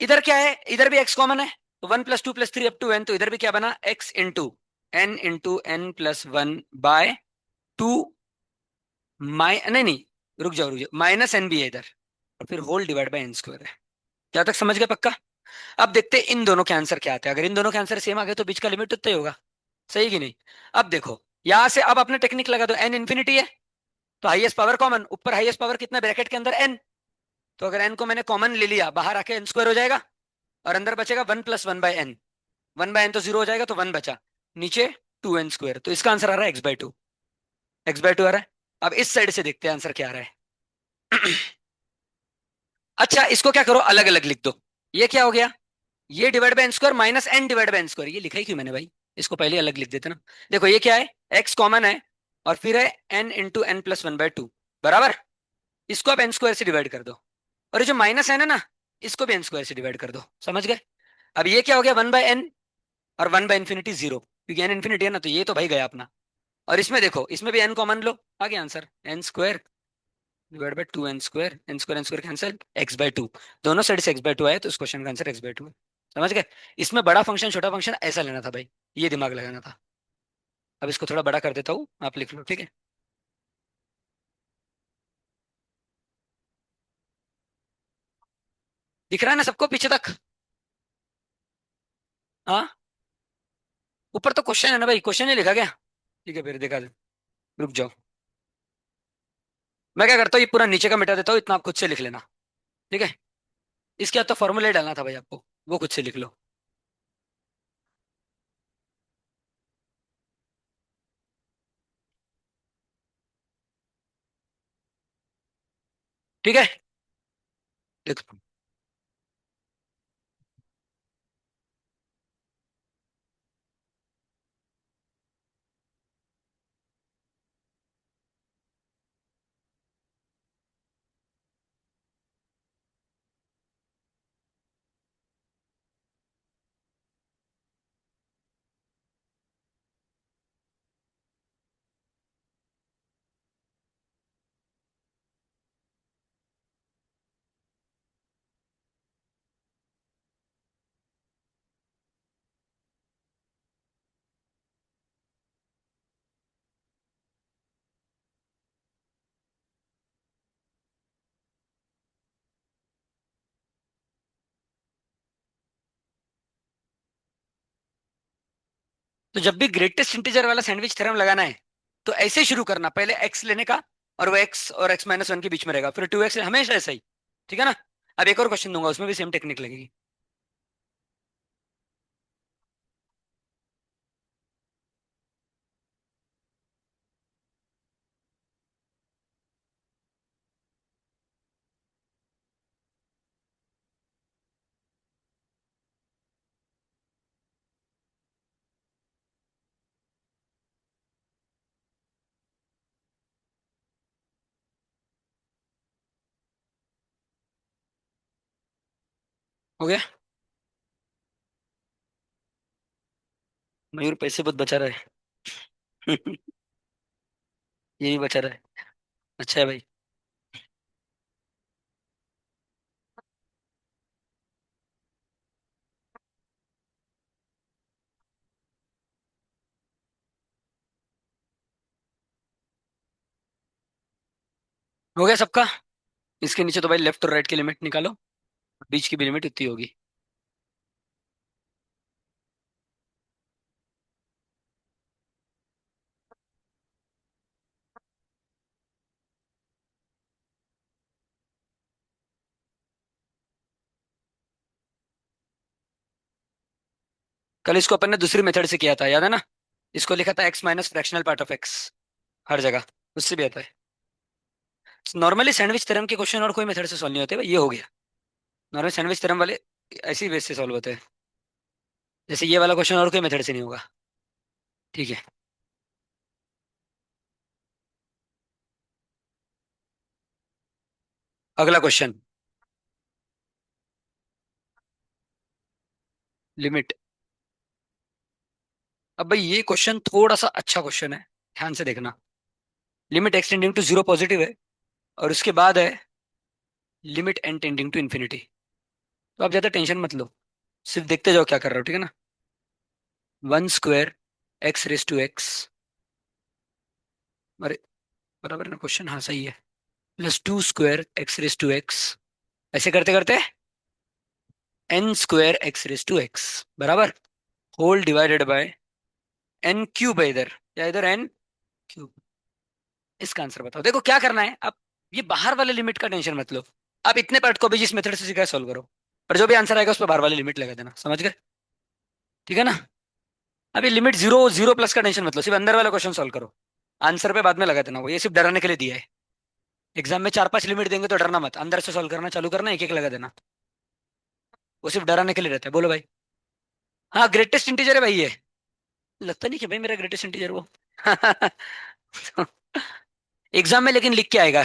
Speaker 1: इधर क्या है? इधर भी x कॉमन है, तो 1+2+3 अप टू n, तो इधर भी क्या बना? x × n × n+1/2, माइ नहीं नहीं, रुक जाओ, -n भी है इधर, और फिर whole divide by N square है। क्या तक समझ गए? पक्का? अब देखते हैं इन दोनों के आंसर क्या आते हैं। अगर इन दोनों के आंसर सेम आ गए तो बीच का लिमिट उतना ही होगा, सही कि नहीं? अब देखो, यहां से अब अपने टेक्निक लगा दो, n इंफिनिटी है, तो हाईएस्ट पावर कॉमन, ऊपर हाईएस्ट पावर कितना ब्रैकेट के अंदर? n। तो अगर n को मैंने कॉमन ले लिया, बाहर आके n स्क्वायर हो जाएगा, और अंदर बचेगा 1+1/n। 1/n तो जीरो हो जाएगा, तो 1 बचा, नीचे 2n स्क्वायर। तो इसका आंसर आ रहा है x/2। x/2 आ रहा है। अब इस साइड से देखते हैं आंसर क्या आ रहा है। अच्छा, इसको क्या करो, अलग अलग लिख दो। ये क्या हो गया? ये divide by N square -n/n square, ये लिखा ही क्यों मैंने भाई? इसको पहले अलग लिख देते ना। देखो ये क्या है? x कॉमन है, और फिर है n × n+1/2। बराबर? इसको आप एन स्क्वायर से डिवाइड कर दो, और ये जो -n है ना, इसको भी एन स्क्वायर से डिवाइड कर दो। समझ गए? अब ये क्या हो गया? 1/n, और 1/∞ 0, क्योंकि n इंफिनिटी है ना, तो ये तो भाई गया अपना। और इसमें देखो, इसमें भी n कॉमन लो, आ गया answer, n² / 2n², n² cancel, x/2। दोनों साइड से x/2 आया, तो इस क्वेश्चन का आंसर x/2 है। समझ गए? इसमें बड़ा फंक्शन छोटा फंक्शन ऐसा लेना था भाई, ये दिमाग लगाना था। अब इसको थोड़ा बड़ा कर देता हूँ, आप लिख लो, ठीक है? दिख रहा है ना सबको पीछे तक? हाँ, ऊपर तो क्वेश्चन है ना भाई, क्वेश्चन ही लिखा गया। ठीक है, फिर देखा जाए। रुक जाओ, मैं क्या करता हूँ, ये पूरा नीचे का मिटा देता हूँ, इतना आप खुद से लिख लेना। ठीक है? इसके बाद तो फॉर्मूला डालना था भाई आपको, वो खुद से लिख लो। ठीक है, देखो। तो जब भी ग्रेटेस्ट इंटीजर वाला सैंडविच थ्योरम लगाना है तो ऐसे ही शुरू करना, पहले एक्स लेने का, और वो एक्स और एक्स माइनस वन के बीच में रहेगा, फिर टू एक्स, हमेशा ऐसा ही। ठीक है ना? अब एक और क्वेश्चन दूंगा, उसमें भी सेम टेक्निक लगेगी। हो गया? मयूर पैसे बहुत बचा रहा है। ये भी बचा रहा है। अच्छा है भाई। हो गया सबका? इसके नीचे तो भाई लेफ्ट और राइट की लिमिट निकालो, बीच की भी लिमिट इतनी होगी। कल इसको अपन ने दूसरी मेथड से किया था, याद है ना? इसको लिखा था X minus fractional part of X हर जगह, उससे भी आता है। नॉर्मली सैंडविच थ्योरम के क्वेश्चन और कोई मेथड से सॉल्व नहीं होते भाई, ये हो गया। नॉर्मल सैंडविच थ्योरम वाले ऐसी बेस से सॉल्व होते हैं। जैसे ये वाला क्वेश्चन और कोई मेथड से नहीं होगा। ठीक है। अगला क्वेश्चन। लिमिट। अब भाई ये क्वेश्चन थोड़ा सा अच्छा क्वेश्चन है, ध्यान से देखना। Limit x tending to zero positive है, और उसके बाद है limit N tending to infinity. तो आप ज्यादा टेंशन मत लो, सिर्फ देखते जाओ क्या कर रहे हो, ठीक है ना? One square X raise to X, अरे बराबर है ना क्वेश्चन? हाँ सही है। Plus two square X raise to X, ऐसे करते करते N square X raise to X बराबर whole divided by N cube है इधर, या इधर एन क्यूब। इसका आंसर बताओ। देखो क्या करना है अब, ये बाहर वाले लिमिट का टेंशन मत लो। आप इतने पार्ट को भी जिस मेथड से सीखा है सॉल्व करो, पर जो भी आंसर आएगा उस पर बाहर वाली लिमिट लगा देना, समझ गए? ठीक है ना? अभी लिमिट जीरो जीरो प्लस का टेंशन मत लो, सिर्फ अंदर वाला क्वेश्चन सॉल्व करो। आंसर पे बाद में लगा देना, वो ये सिर्फ डराने के लिए दिया है। एग्जाम में चार पांच लिमिट देंगे तो डरना मत, अंदर से सॉल्व करना चालू करना, एक एक लगा देना। वो सिर्फ डराने के लिए रहता है। बोलो भाई। हाँ ग्रेटेस्ट इंटीजर है भाई ये। लगता नहीं कि भाई मेरा ग्रेटेस्ट इंटीजर वो। एग्जाम में लेकिन लिख के आएगा।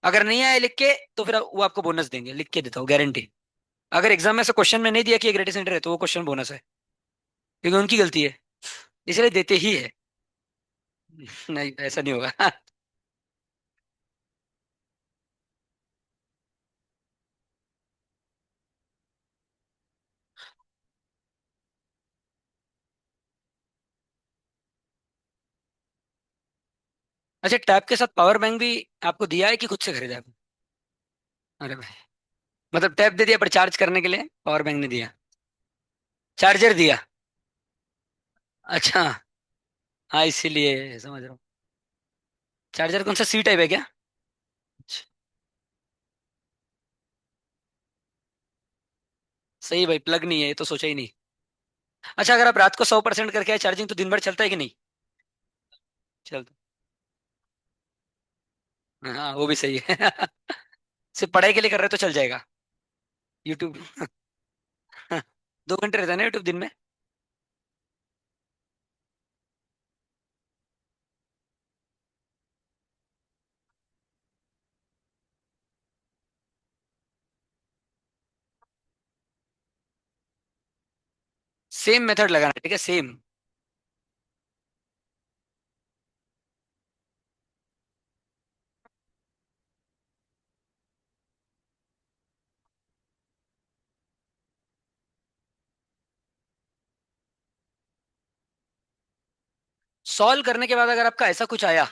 Speaker 1: अगर नहीं आया लिख के तो फिर वो आपको बोनस देंगे, लिख के देता हूँ गारंटी। अगर एग्जाम में ऐसा क्वेश्चन में नहीं दिया कि ये ग्रेटेस्ट इंटीजर है तो वो क्वेश्चन बोनस है, क्योंकि उनकी गलती है, इसलिए देते ही है। नहीं ऐसा नहीं होगा। अच्छा, टैब के साथ पावर बैंक भी आपको दिया है कि खुद से खरीदा है? अरे भाई, मतलब टैब दे दिया पर चार्ज करने के लिए पावर बैंक नहीं दिया? चार्जर दिया? अच्छा। हाँ इसीलिए समझ रहा हूँ। चार्जर कौन सा, सी टाइप है क्या? अच्छा, सही भाई, प्लग नहीं है ये तो सोचा ही नहीं। अच्छा, अगर आप रात को 100% करके आए चार्जिंग तो दिन भर चलता है कि नहीं? चलता। हाँ वो भी सही है। सिर्फ पढ़ाई के लिए कर रहे हो तो चल जाएगा। यूट्यूब। 2 घंटे रहता है ना यूट्यूब दिन में? सेम मेथड लगाना, ठीक है, सेम। सॉल्व करने के बाद अगर आपका ऐसा कुछ आया,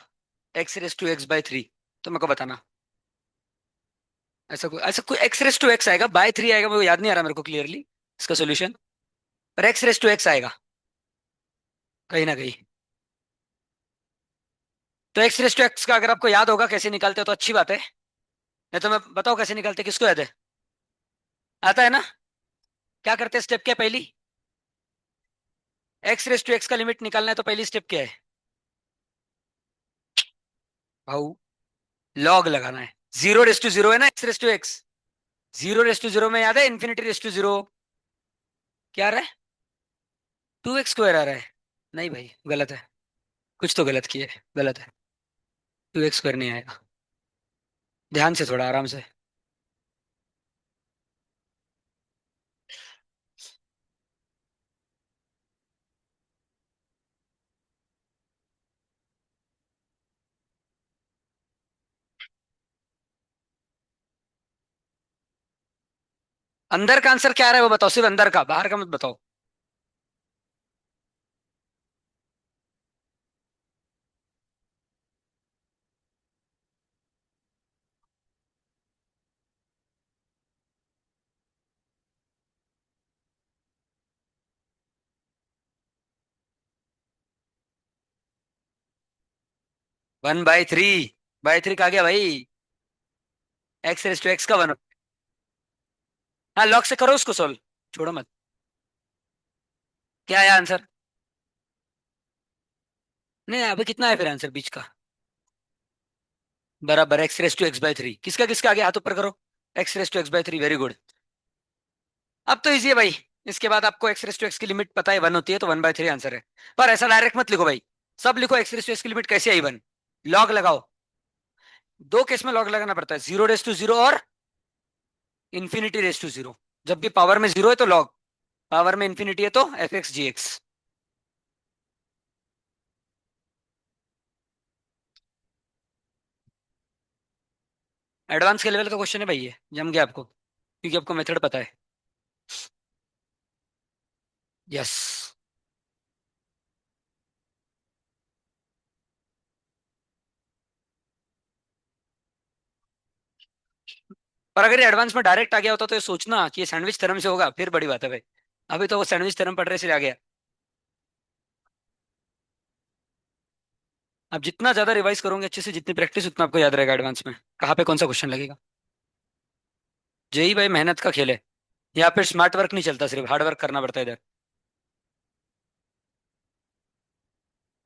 Speaker 1: X raise to X by three, तो मेरे को बताना। ऐसा कोई एक्स रेस टू एक्स आएगा, बाय थ्री आएगा, वो याद नहीं आ रहा मेरे को क्लियरली इसका सोल्यूशन, पर एक्स रेस टू एक्स आएगा। कहीं ना कहीं। तो एक्स रेस टू एक्स का अगर आपको याद होगा कैसे निकालते हो तो अच्छी बात है, नहीं तो मैं बताओ कैसे निकालते, किसको याद है? आता है ना? क्या करते हैं, स्टेप क्या है पहली? एक्स रेस टू एक्स का लिमिट निकालना है तो पहली स्टेप क्या है भाऊ? लॉग लगाना है। जीरो रेस टू जीरो है ना X raise to X. Zero raise to zero में याद है इन्फिनिटी रेस टू जीरो क्या आ रहा है? टू एक्स स्क्वायर आ रहा है। नहीं भाई गलत है, कुछ तो गलत किया है, गलत है। टू एक्स स्क्वायर नहीं आएगा। ध्यान से, थोड़ा आराम से। अंदर का आंसर क्या आ रहा है वो बताओ, सिर्फ अंदर का, बाहर का मत बताओ। 1/3। बाई थ्री कहा गया भाई? एक्स रेस टू एक्स का वन। हाँ लॉग से करो उसको सोल्व, छोड़ो मत। क्या आया आंसर? नहीं अभी कितना है फिर आंसर बीच का? बराबर, X raise to X by three. किसका किसका आगे, हाथ ऊपर करो। X raise to X by three, very good. अब तो इजी है भाई। इसके बाद आपको एक्स रेस टू एक्स की लिमिट पता है, वन होती है, तो 1/3 आंसर है। पर ऐसा डायरेक्ट मत लिखो भाई। सब लिखो एक्स रेस टू एक्स की लिमिट कैसे आई वन। लॉग लगाओ। दो केस में लॉग लगाना पड़ता है, जीरो रेस टू जीरो और इन्फिनिटी रेस टू जीरो। जब भी पावर में जीरो है तो लॉग, पावर में इन्फिनिटी है तो एफ एक्स जी एक्स। एडवांस के लेवल का क्वेश्चन है भाई ये, जम गया आपको, क्योंकि आपको मेथड पता है। यस। पर अगर ये एडवांस में डायरेक्ट आ गया होता तो ये सोचना कि ये सैंडविच थ्योरम से होगा, फिर बड़ी बात है भाई। अभी तो वो सैंडविच थ्योरम पढ़ रहे से आ गया। आप जितना ज्यादा रिवाइज करोगे अच्छे से, जितनी प्रैक्टिस, उतना आपको याद रहेगा एडवांस में कहाँ पे कौन सा क्वेश्चन लगेगा। जेई भाई मेहनत का खेल है। यहाँ पे स्मार्ट वर्क नहीं चलता, सिर्फ हार्ड वर्क करना पड़ता है इधर।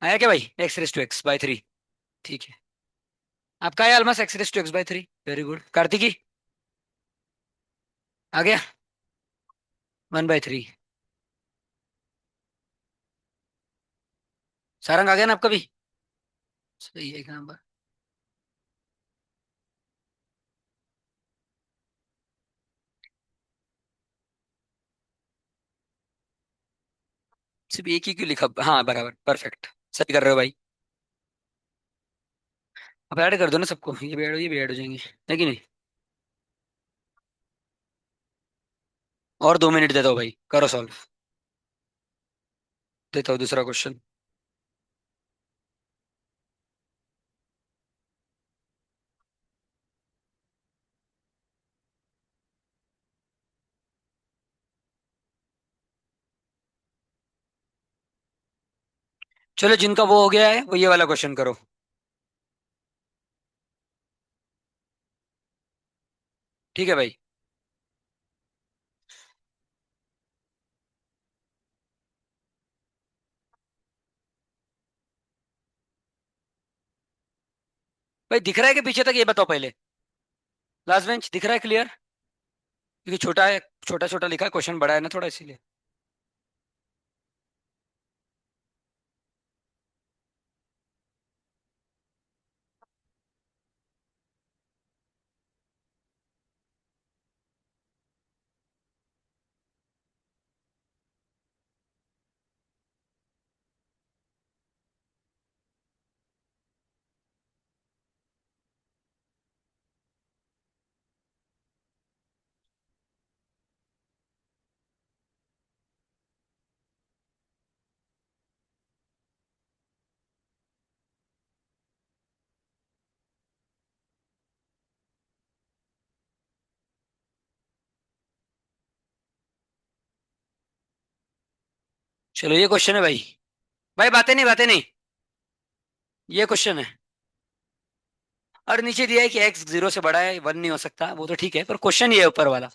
Speaker 1: आया क्या भाई? X raise to X by three. ठीक है। आपका आया almost X raise to X by three, very good Kartiki. आ गया 1/3। सारंग आ गया ना आपका भी? सही है, एक नंबर। सिर्फ एक ही क्यों लिखा, हाँ बराबर परफेक्ट। सही कर रहे हो भाई। अब ऐड कर दो ना सबको, ये भी ऐड हो जाएंगे, है कि नहीं? और 2 मिनट दे दो भाई, करो सॉल्व। देता हूँ दूसरा क्वेश्चन। चलो जिनका वो हो गया है वो ये वाला क्वेश्चन करो। ठीक है भाई। भाई दिख रहा है कि पीछे तक, ये बताओ पहले। लास्ट बेंच दिख रहा है क्लियर? क्योंकि छोटा है, छोटा छोटा लिखा है, क्वेश्चन बड़ा है ना थोड़ा, इसीलिए। चलो ये क्वेश्चन है भाई। भाई बातें नहीं, बातें नहीं, ये क्वेश्चन है। और नीचे दिया है कि एक्स जीरो से बड़ा है, वन नहीं हो सकता, वो तो ठीक है, पर क्वेश्चन ये है ऊपर वाला,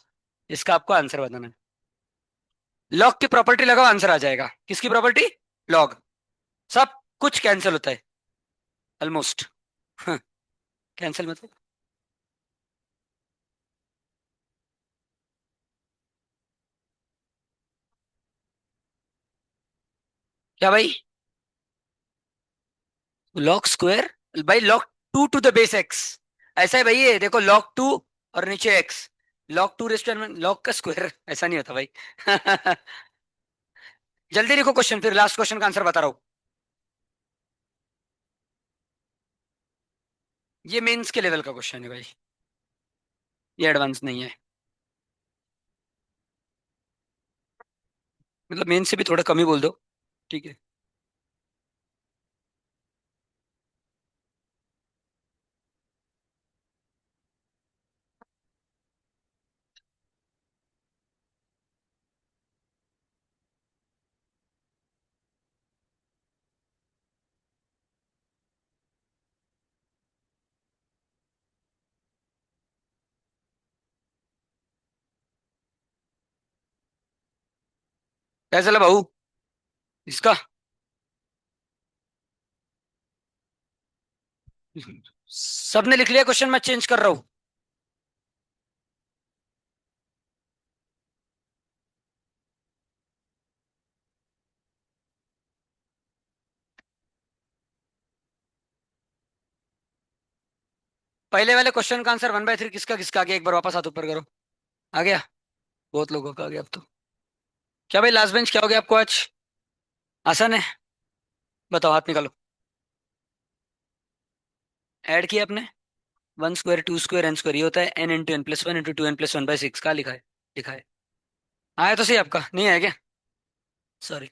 Speaker 1: इसका आपको आंसर बताना है। लॉग की प्रॉपर्टी लगाओ, आंसर आ जाएगा। किसकी प्रॉपर्टी? लॉग। सब कुछ कैंसिल होता है ऑलमोस्ट। कैंसिल मतलब? क्या भाई? Log square? भाई log two to the base X, ऐसा है भाई, ये देखो लॉग टू और नीचे X, log two rest log का स्क्वायर ऐसा नहीं होता भाई। जल्दी लिखो क्वेश्चन, फिर लास्ट क्वेश्चन का आंसर बता रहा हूँ। ये मेंस के लेवल का क्वेश्चन है भाई, ये एडवांस नहीं है। मतलब मेन से भी थोड़ा कम ही बोल दो, ठीक है। फैसला भाऊ इसका। सबने लिख लिया क्वेश्चन, मैं चेंज कर रहा हूँ। पहले वाले क्वेश्चन का आंसर 1/3 किसका किसका आ गया, एक बार वापस हाथ ऊपर करो। आ गया? बहुत लोगों का आ गया अब तो। क्या भाई लास्ट बेंच क्या हो गया आपको आज? आसान है? बताओ, हाथ निकालो। ऐड किया आपने? One square two square N square, ये होता है N into N plus one into two N plus one by six. का लिखा है? लिखा है। आया तो सही, आपका नहीं आया क्या? सॉरी।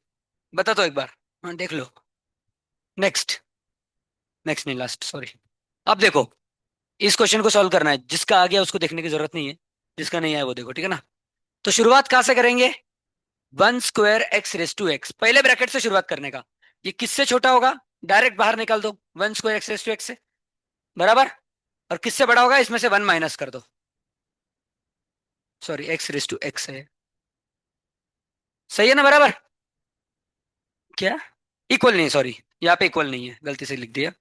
Speaker 1: बता दो एक बार। हाँ देख लो। नेक्स्ट। नेक्स्ट नहीं, लास्ट, सॉरी। अब देखो, इस क्वेश्चन को सॉल्व करना है, जिसका आ गया उसको देखने की जरूरत नहीं है, जिसका नहीं आया वो देखो, ठीक है ना। तो शुरुआत कहाँ से करेंगे? One square X raise to X, पहले ब्रैकेट से शुरुआत करने का। ये किससे छोटा होगा? डायरेक्ट बाहर निकाल दो, one square X raise to X से। बराबर। और किससे बड़ा होगा? इसमें से वन माइनस कर दो। Sorry, X raise to X है। सही है ना? बराबर। क्या? इक्वल नहीं, सॉरी, यहाँ पे इक्वल नहीं है, गलती से लिख दिया।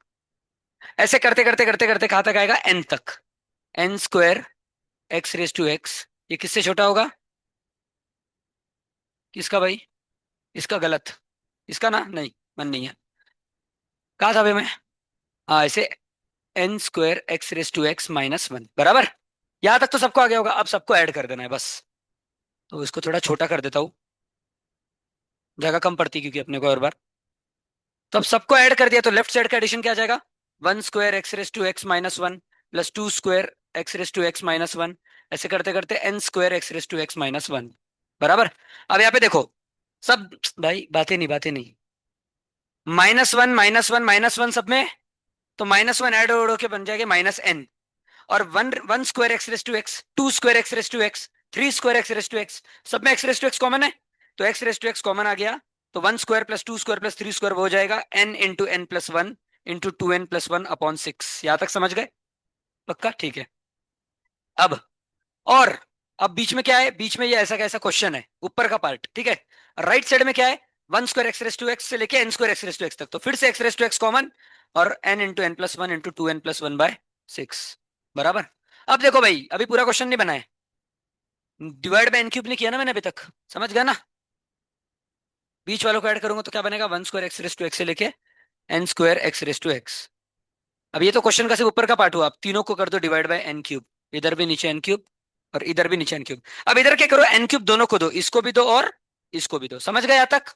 Speaker 1: ऐसे करते करते करते करते कहाँ तक आएगा? एन तक। N square X raise to X, ये किससे छोटा होगा? किसका भाई? इसका गलत। इसका ना, नहीं, मन नहीं है। कहा था भाई मैं? हाँ, ऐसे N square X raise to x minus one, बराबर। यहां तक तो सबको आ गया होगा, अब सबको ऐड कर देना है बस। तो इसको थोड़ा छोटा कर देता हूँ, जगह कम पड़ती क्योंकि अपने को और बार। तो अब सबको ऐड कर दिया, तो लेफ्ट साइड का एडिशन क्या आ जाएगा? One square X raise to x minus one plus two square X raise to x minus one, ऐसे करते करते N square X raise to x minus one. बराबर। अब यहाँ पे देखो, सब भाई बातें नहीं, बातें नहीं। Minus one minus one minus one सब में, तो माइनस वन ऐड होके बन जाएगा माइनस एन। और one one square X raise to X, two square X raise to X, three square X raise to X, सब में X raise to X common है, तो x raise to X common आ गया। तो one square plus two square plus three square हो जाएगा N into N plus one into two N plus one upon six. यहां तक समझ गए? पक्का? ठीक है। अब, और अब बीच में क्या है? बीच में ये ऐसा कैसा क्वेश्चन है, ऊपर का पार्ट, ठीक है। राइट साइड में क्या है? One square X raise to X से लेके N square X raise to X तक, तो फिर से x raise to X common, और N into N plus one into two N plus one by six. बराबर। अब देखो भाई, अभी पूरा क्वेश्चन नहीं बनाए, डिवाइड बाय एन क्यूब नहीं किया ना मैंने अभी तक, समझ गया ना। बीच वालों को ऐड करूंगा तो क्या बनेगा? One square X raise to X से लेके N square X raise to X. अब ये तो क्वेश्चन का सिर्फ ऊपर का पार्ट हुआ, अब तीनों को कर दो डिवाइड बाय एन क्यूब। इधर भी नीचे एन क्यूब, और इधर भी नीचे एन क्यूब। अब इधर क्या करो? एन क्यूब दोनों को दो, इसको भी दो और इसको भी दो। समझ गए यहाँ तक?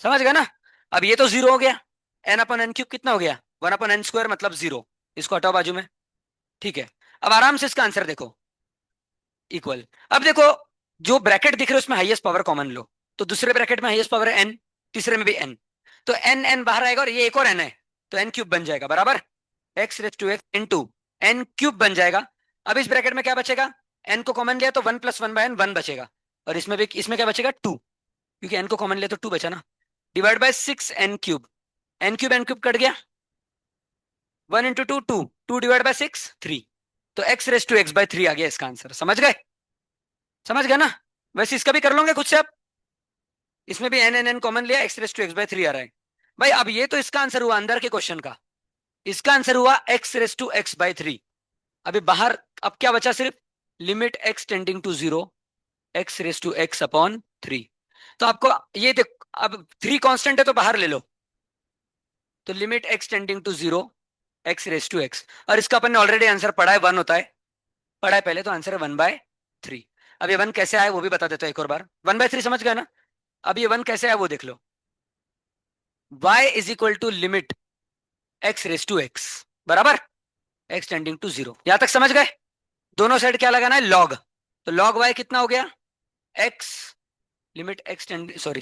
Speaker 1: समझ गए ना? अब ये तो जीरो हो गया, एन अपन एन क्यूब कितना हो गया? वन अपन एन स्क्वायर मतलब जीरो। इसको हटाओ बाजू में, ठीक है। अब आराम से इसका आंसर देखो, इक्वल। अब देखो, जो ब्रैकेट दिख रहे हैं उसमें हाईएस्ट पावर कॉमन लो, तो दूसरे ब्रैकेट में हाईएस्ट पावर है एन, तीसरे में भी एन, तो एन एन बाहर आएगा, और ये एक और एन है, तो एन क्यूब बन जाएगा। बराबर। X raise to X into N cube बन जाएगा। अब इस ब्रैकेट में क्या बचेगा? एन को कॉमन लिया तो one plus one by N one बचेगा, और इसमें भी, इसमें क्या बचेगा? टू, क्योंकि एन को कॉमन लिया तो टू बचा ना। Divide by 6n³ n³ cut गया, 1 × 2 2, 2 / 6 3, तो x⁻³ आ गया इसका आंसर। समझ गए? समझ गए ना? वैसे इसका भी कर लोगे खुद से आप, इसमें भी n कॉमन लिया, x⁻³ आ रहा है। भाई अब ये तो इसका आंसर हुआ अंदर के क्वेश्चन का, इसका आंसर हुआ x⁻³ अभी बाहर। अब क्या बचा सिर्फ, limit x tending to 0 x⁻x/3। तो आपको ये देख, अब 3 कांस्टेंट है तो बाहर ले लो, तो limit x tending to 0 x⁻x, और इसका अपन ने ऑलरेडी आंसर पढ़ा है, 1 होता है, पढ़ा है पहले, तो आंसर है 1/3। अब ये 1 कैसे आया वो भी बता देता हूं एक और बार। 1/3 समझ गए ना? अब ये 1 कैसे आया वो देख लो, y = x⁻x बराबर x टेंडिंग टू 0। यहां तक समझ गए? दोनों साइड क्या लगाना है, लॉग, तो लॉग y कितना हो गया, x, limit x tending, sorry,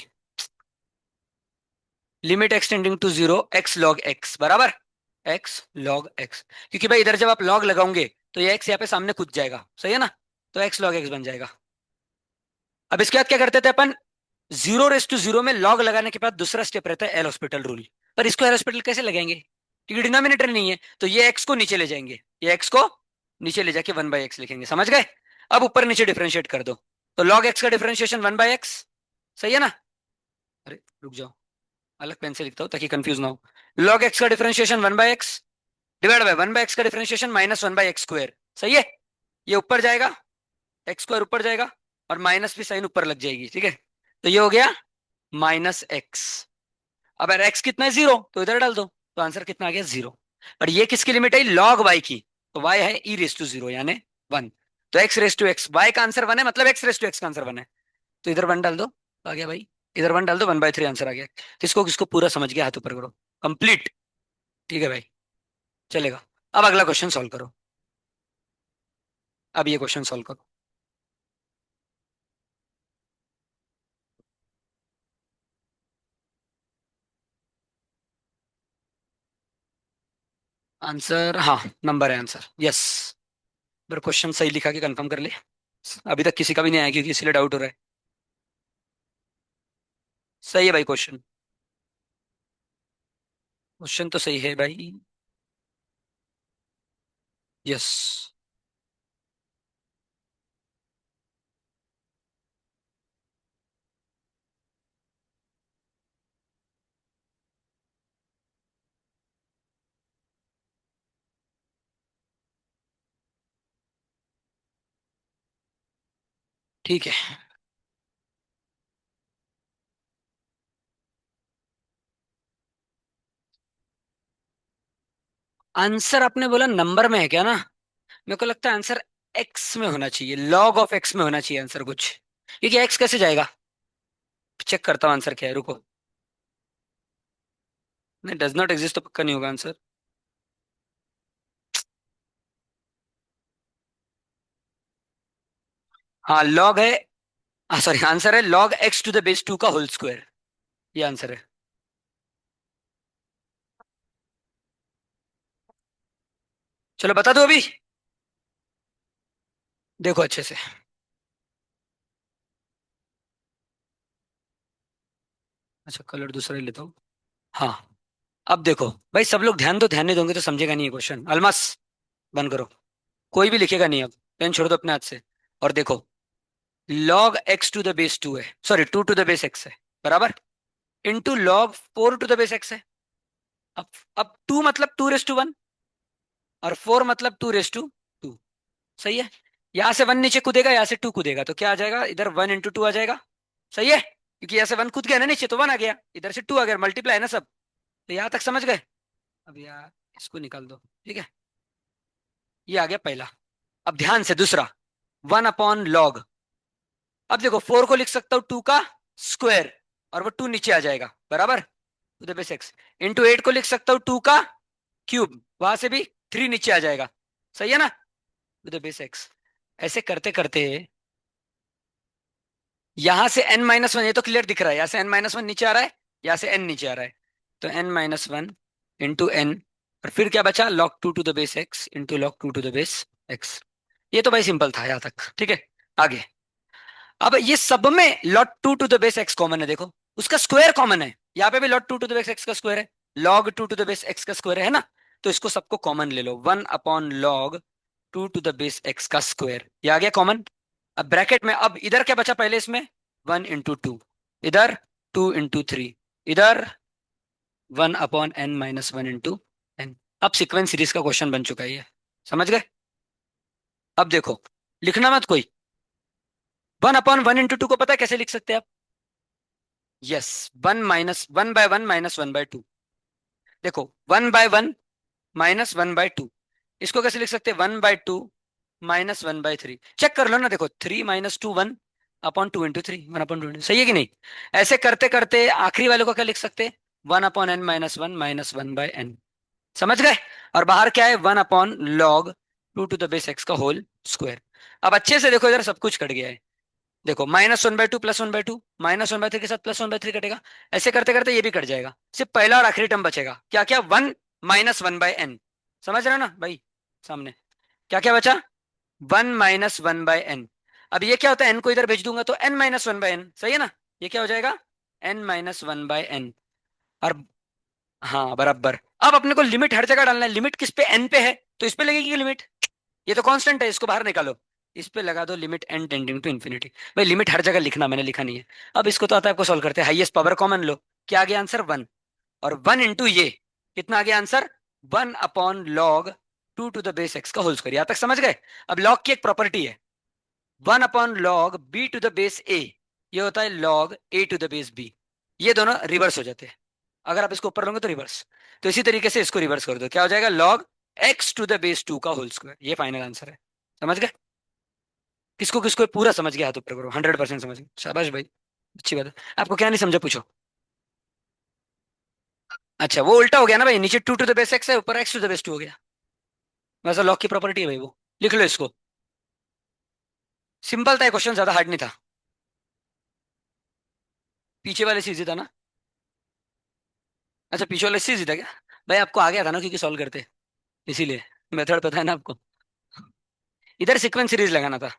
Speaker 1: limit x tending to 0 x log x बराबर x log x, क्योंकि भाई इधर जब आप लॉग लगाओगे तो ये x यहाँ पे सामने कूद जाएगा, सही है ना, तो x log x बन जाएगा। अब इसके बाद क्या करते थे अपन, 0:0 में लॉग लगाने के बाद दूसरा स्टेप रहता है एल हॉस्पिटल रूल। पर इसको एल हॉस्पिटल कैसे लगाएंगे, क्योंकि डिनोमिनेटर नहीं है, तो ये x को नीचे ले जाएंगे, ये x को नीचे ले जाके 1/x लिखेंगे। समझ गए? अब ऊपर नीचे डिफरेंशिएट कर दो, तो log x का डिफरेंशिएशन 1/x, सही है ना? अरे रुक जाओ, अलग पेन से लिखता हूं ताकि कंफ्यूज ना हो। log x का differentiation 1/x divide by 1/x का डिफरेंशिएशन -1/x², सही है? ये ऊपर जाएगा, x² ऊपर जाएगा, और माइनस भी साइन ऊपर लग जाएगी, ठीक है? तो ये हो गया -x। अब अगर x कितना है 0, तो इधर डाल दो, तो आंसर कितना आ गया 0। पर ये किसकी लिमिट है, log y की, तो y है e⁻0 यानी 1, तो x⁻x, y का आंसर 1 है, मतलब x⁻x का आंसर 1 है, तो इधर 1 डाल दो, तो आ गया भाई, इधर 1 डाल दो, 1/3 आंसर आ गया। किसको किसको पूरा समझ गया हाथ ऊपर करो, कंप्लीट, ठीक है भाई, चलेगा। अब अगला क्वेश्चन सॉल्व करो, अब ये क्वेश्चन सॉल्व करो। आंसर, हाँ नंबर है आंसर, यस। पर क्वेश्चन सही लिखा के कंफर्म कर ले, अभी तक किसी का भी नहीं आया क्योंकि इसलिए डाउट हो रहा है। सही है भाई क्वेश्चन, क्वेश्चन तो सही है भाई, यस। ठीक है, आंसर आपने बोला नंबर में है क्या ना, मेरे को लगता है आंसर एक्स में होना चाहिए, लॉग ऑफ एक्स में होना चाहिए आंसर कुछ, क्योंकि एक्स कैसे जाएगा, चेक करता हूँ आंसर क्या है, रुको। नहीं, डज नॉट एग्जिस्ट तो पक्का नहीं होगा आंसर। हाँ लॉग है, सॉरी आंसर है log x⁻² का होल स्क्वायर, ये आंसर है। चलो बता दो अभी, देखो अच्छे से। अच्छा कलर दूसरा ही लेता हूँ, हाँ। अब देखो भाई, सब लोग ध्यान दो, ध्यान नहीं दोगे तो समझेगा नहीं ये क्वेश्चन। अलमस बंद करो, कोई भी लिखेगा नहीं अब, पेन छोड़ दो अपने हाथ से। और देखो, log x⁻² है, सॉरी 2⁻x है, बराबर, इंटू log 4⁻x है। अब अब 2 मतलब 2⁻1, और 4 मतलब 2⁻2, सही है? यहां से 1 नीचे कूदेगा, यहां से 2 कूदेगा, तो क्या आ जाएगा, इधर 1 × 2 आ जाएगा, सही है? क्योंकि यहाँ से 1 कूद गया ना नीचे, तो 1 आ गया, इधर से 2 आ गया, मल्टीप्लाई है ना सब। तो यहां तक समझ गए? अब यार इसको निकाल दो, ठीक है? ये आ गया पहला। अब ध्यान से दूसरा, 1/log। अब देखो 4 को लिख सकता हूँ 2 का स्क्वायर, और वो 2 नीचे आ जाएगा, बराबर, x इंटू 8 को लिख सकता हूँ 2 का क्यूब, वहां से भी 3 नीचे आ जाएगा, सही है ना, x। ऐसे करते करते यहां से n-1, ये तो क्लियर दिख रहा है, यहाँ से n-1 नीचे आ रहा है, यहाँ से n नीचे आ रहा है, तो n-1 इंटू n, और फिर क्या बचा, log 2 to the base x into log 2 to the base x। ये तो भाई सिंपल था यहाँ तक, ठीक है? आगे, अब ये सब में log 2 to the base x common है, देखो, उसका स्क्वायर कॉमन है, यहाँ पे भी log two to the base X का स्क्वायर है, log two to the base X का स्क्वायर है ना। तो इसको सबको कॉमन ले लो, 1/log 2 to the base x का स्क्वायर, ये आ गया कॉमन। अब ब्रैकेट में, अब इधर क्या बचा पहले इसमें, 1 into 2, इधर 2 into 3, इधर 1/n - 1 into n। अब सीक्वेंस सीरीज का क्वेश्चन बन चुका है ये, समझ गए। अब देखो, लिखना मत कोई, 1/1 into 2 को पता है कैसे लिख सकते हैं आप? यस, 1 - 1/1 - 1/2। देखो, 1/1 -1/2, इसको कैसे लिख सकते हैं, 1/2 - 1/3। चेक कर लो ना, देखो 3 - 2 1/2 into 3, 1/2, सही है कि नहीं। ऐसे करते करते आखिरी वाले को क्या लिख सकते हैं, 1/n - 1 - 1/n। समझ गए। और बाहर क्या है, 1/log 2 to the base x का होल स्क्वायर। अब अच्छे से देखो, इधर सब कुछ कट गया है। देखो, -1/2 +1/2, -1/3 के साथ +1/3 कटेगा। ऐसे करते करते ये भी कट जाएगा, सिर्फ पहला और आखिरी टर्म बचेगा, क्या क्या, 1 - 1/n। समझ रहे हो ना भाई, सामने क्या क्या बचा, 1 - 1/n। अब ये क्या होता है, n को इधर भेज दूंगा तो n - 1/n, सही है ना। ये क्या हो जाएगा, n - 1/n। और हाँ बराबर। अब अपने को लिमिट हर जगह डालना है, लिमिट किस पे, n पे है, तो इस पे लगेगी लिमिट। ये तो कांस्टेंट है, इसको बाहर निकालो, इस पे लगा दो limit n tending to infinity. भाई लिमिट हर जगह लिखना, मैंने लिखा नहीं है। अब इसको तो आता है आपको, सॉल्व करते हैं, हाईएस्ट पावर कॉमन लो, क्या आ गया आंसर, 1। और 1 into ये कितना आ गया answer, 1/log 2 to the base x का होल स्क्वायर। यहां तक समझ गए। अब लॉग की एक प्रॉपर्टी है, 1/log b to the base a, ये होता है log a to the base b। ये दोनों रिवर्स हो जाते हैं, अगर आप इसको ऊपर लोगे तो रिवर्स। तो इसी तरीके से इसको रिवर्स कर दो, क्या हो जाएगा, log x to the base 2 का होल स्क्वायर। ये फाइनल आंसर है, समझ गए। किसको किसको पूरा समझ गया हाथ ऊपर करो, 100% समझ गए, शाबाश भाई, अच्छी बात है। आपको क्या नहीं समझा पूछो। अच्छा, वो उल्टा हो गया ना भाई, नीचे 2 to the base x है, ऊपर x to the base 2 हो गया। वैसा लॉग की प्रॉपर्टी है भाई वो, लिख लो इसको। सिंपल था क्वेश्चन, ज्यादा हार्ड नहीं था। पीछे वाले से इजी था ना। अच्छा, पीछे वाले से इजी था क्या। भाई आपको आ गया था ना, क्योंकि सॉल्व करते, इसीलिए मेथड पता है ना आपको। इधर सीक्वेंस सीरीज लगाना था।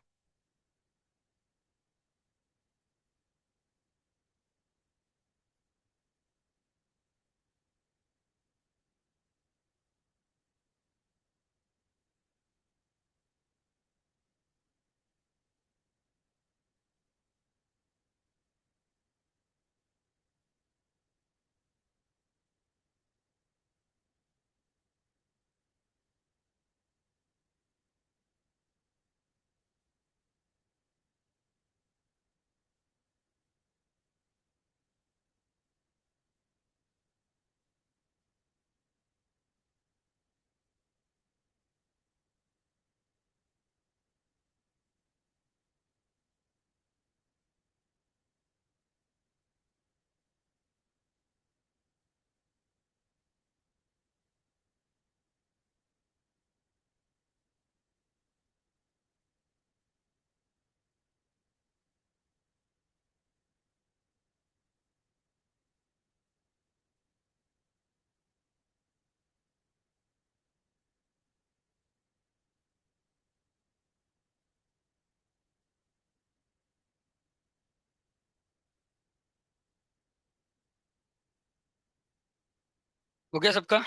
Speaker 1: हो गया सबका।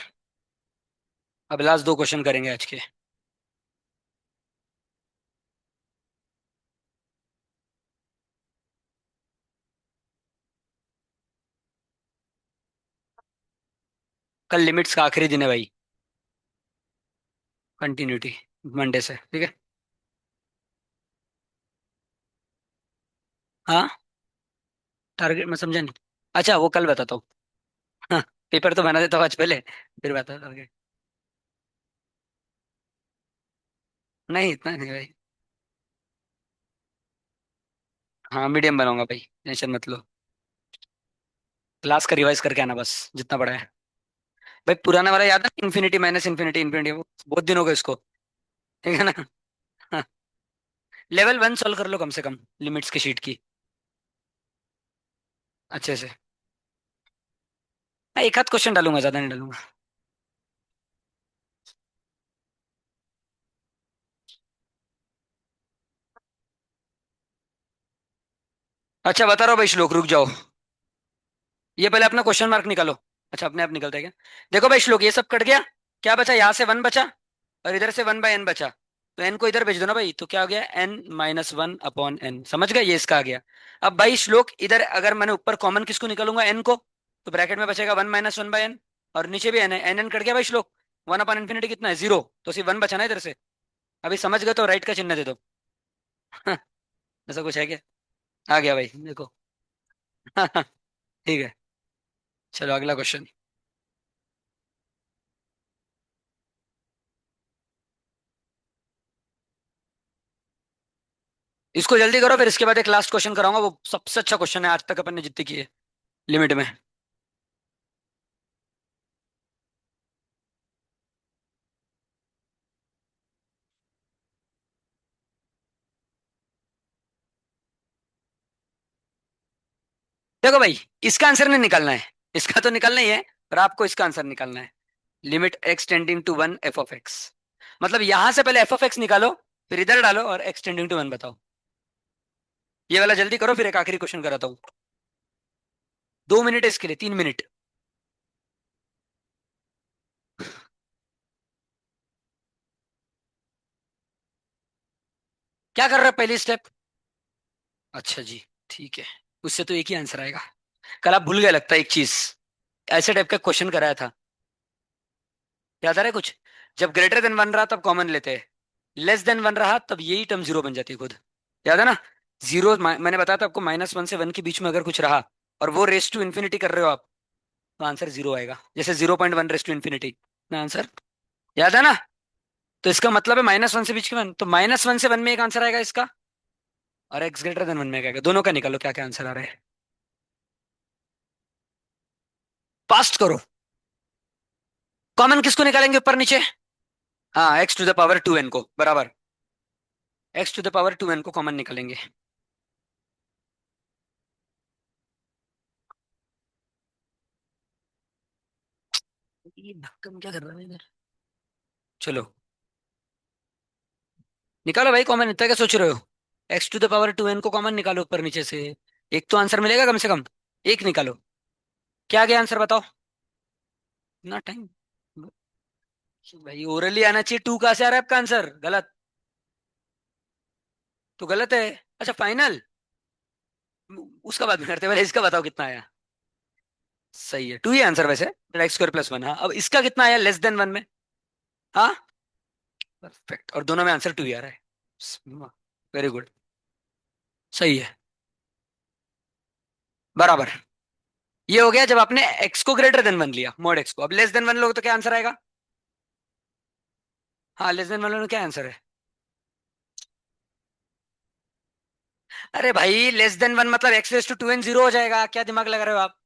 Speaker 1: अब लास्ट दो क्वेश्चन करेंगे आज के। कल लिमिट्स का आखिरी दिन है भाई, कंटिन्यूटी, मंडे से, ठीक है। हाँ, टारगेट मैं समझा नहीं। अच्छा, वो कल बताता हूँ। हाँ, पेपर तो बना देता हूँ आज पहले, फिर बता टारगेट। नहीं, इतना नहीं भाई। हाँ, मीडियम बनाऊंगा भाई, टेंशन मत लो। क्लास का रिवाइज करके आना बस, जितना पड़ा है। भाई पुराना वाला याद है, इन्फिनिटी माइनस इन्फिनिटी इन्फिनिटी, वो बहुत दिन हो गए इसको, ठीक है ना। हाँ, लेवल 1 सॉल्व कर लो कम से कम, लिमिट्स की शीट की, अच्छे से। मैं एक आध क्वेश्चन डालूंगा, ज्यादा नहीं डालूंगा। अच्छा बता रहा हूँ भाई, श्लोक रुक जाओ। ये पहले अपना क्वेश्चन मार्क निकालो। अच्छा अपने आप निकलता है क्या? देखो भाई श्लोक, ये सब कट गया। क्या बचा? यहाँ से वन बचा, और इधर से वन बाय एन बचा। तो एन को इधर भेज दो ना भाई, तो क्या हो गया? N minus one upon n. समझ गए? ये इसका आ गया। अब भाई श्लोक, इधर अगर मैंने ऊपर कॉमन किसको निकालूंगा? एन को। तो ब्रैकेट में बचेगा one minus one by n, और नीचे भी एन है। एन एन कट गया भाई श्लोक। वन अपॉन इन्फिनिटी कितना है? जीरो। तो सिर्फ वन बचा ना इधर से। अभी समझ गए तो राइट का चिन्ह दे दो। ऐसा कुछ है क्या? आ गया भाई देखो। ठीक है। चलो अगला क्वेश्चन। इसको जल्दी करो, फिर इसके बाद एक लास्ट क्वेश्चन कराऊंगा, वो सबसे अच्छा क्वेश्चन है आज तक अपन ने जितनी की है लिमिट में। देखो भाई, इसका आंसर नहीं निकालना है, इसका तो निकालना ही है, पर आपको इसका आंसर निकालना है। Limit x tending to one f of x. मतलब यहां से पहले एफ ऑफ एक्स निकालो, फिर इधर डालो और एक्स टेंडिंग टू वन बताओ। ये वाला जल्दी करो, फिर एक आखिरी क्वेश्चन कराता हूँ। 2 मिनट है इसके लिए, 3 मिनट। क्या कर रहे हो पहली स्टेप? अच्छा जी, ठीक है। उससे तो एक ही आंसर आएगा। कल आप भूल गए लगता है एक चीज। ऐसे टाइप का क्वेश्चन कराया था, याद आ रहा है कुछ? जब ग्रेटर देन वन रहा तब कॉमन लेते हैं, लेस देन वन रहा तब यही टर्म जीरो बन जाती है खुद। याद है ना? जीरो, मैंने बताया था आपको, माइनस वन से वन के बीच में अगर कुछ रहा और वो रेस टू इन्फिनिटी कर रहे हो आप, तो आंसर जीरो आएगा। जैसे 0.1 रेस टू इन्फिनिटी ना आंसर। याद है ना? तो इसका मतलब है माइनस वन से बीच के वन, तो माइनस वन से वन में एक आंसर आएगा इसका, और एक्स ग्रेटर देन वन में एक आएगा। दोनों का निकालो क्या क्या आंसर आ रहा है। फास्ट करो। कॉमन किसको निकालेंगे ऊपर नीचे? हाँ, x to the power two n को बराबर। X to the power two n को कॉमन निकालेंगे। ये धक्कम क्या कर रहा है इधर? चलो निकालो भाई कॉमन, इतना क्या सोच रहे हो? X to the power two n को कॉमन निकालो ऊपर नीचे से। एक तो आंसर मिलेगा कम से कम। एक निकालो। क्या गया आंसर बताओ? ना टाइम। भाई ओरली आना चाहिए, टू कहाँ से आ रहा है आपका आंसर? गलत। तो गलत है। अच्छा फाइनल। उसका बात नहीं करते, पहले इसका बताओ कितना आया। सही है, टू ही आंसर वैसे। X square plus one. हाँ, अब इसका कितना आया लेस देन वन में? हाँ, परफेक्ट। और दोनों में आंसर टू ही आ रहा है। Very good. सही है। बराबर। ये हो गया जब आपने एक्स को ग्रेटर देन वन लिया, मॉड एक्स को। अब लेस देन वन लोगे तो क्या आंसर आएगा? हाँ, लेस देन वन लोगे तो क्या आंसर है? अरे भाई, लेस देन वन मतलब x raise to two n zero हो जाएगा। क्या दिमाग लगा रहे हो आप?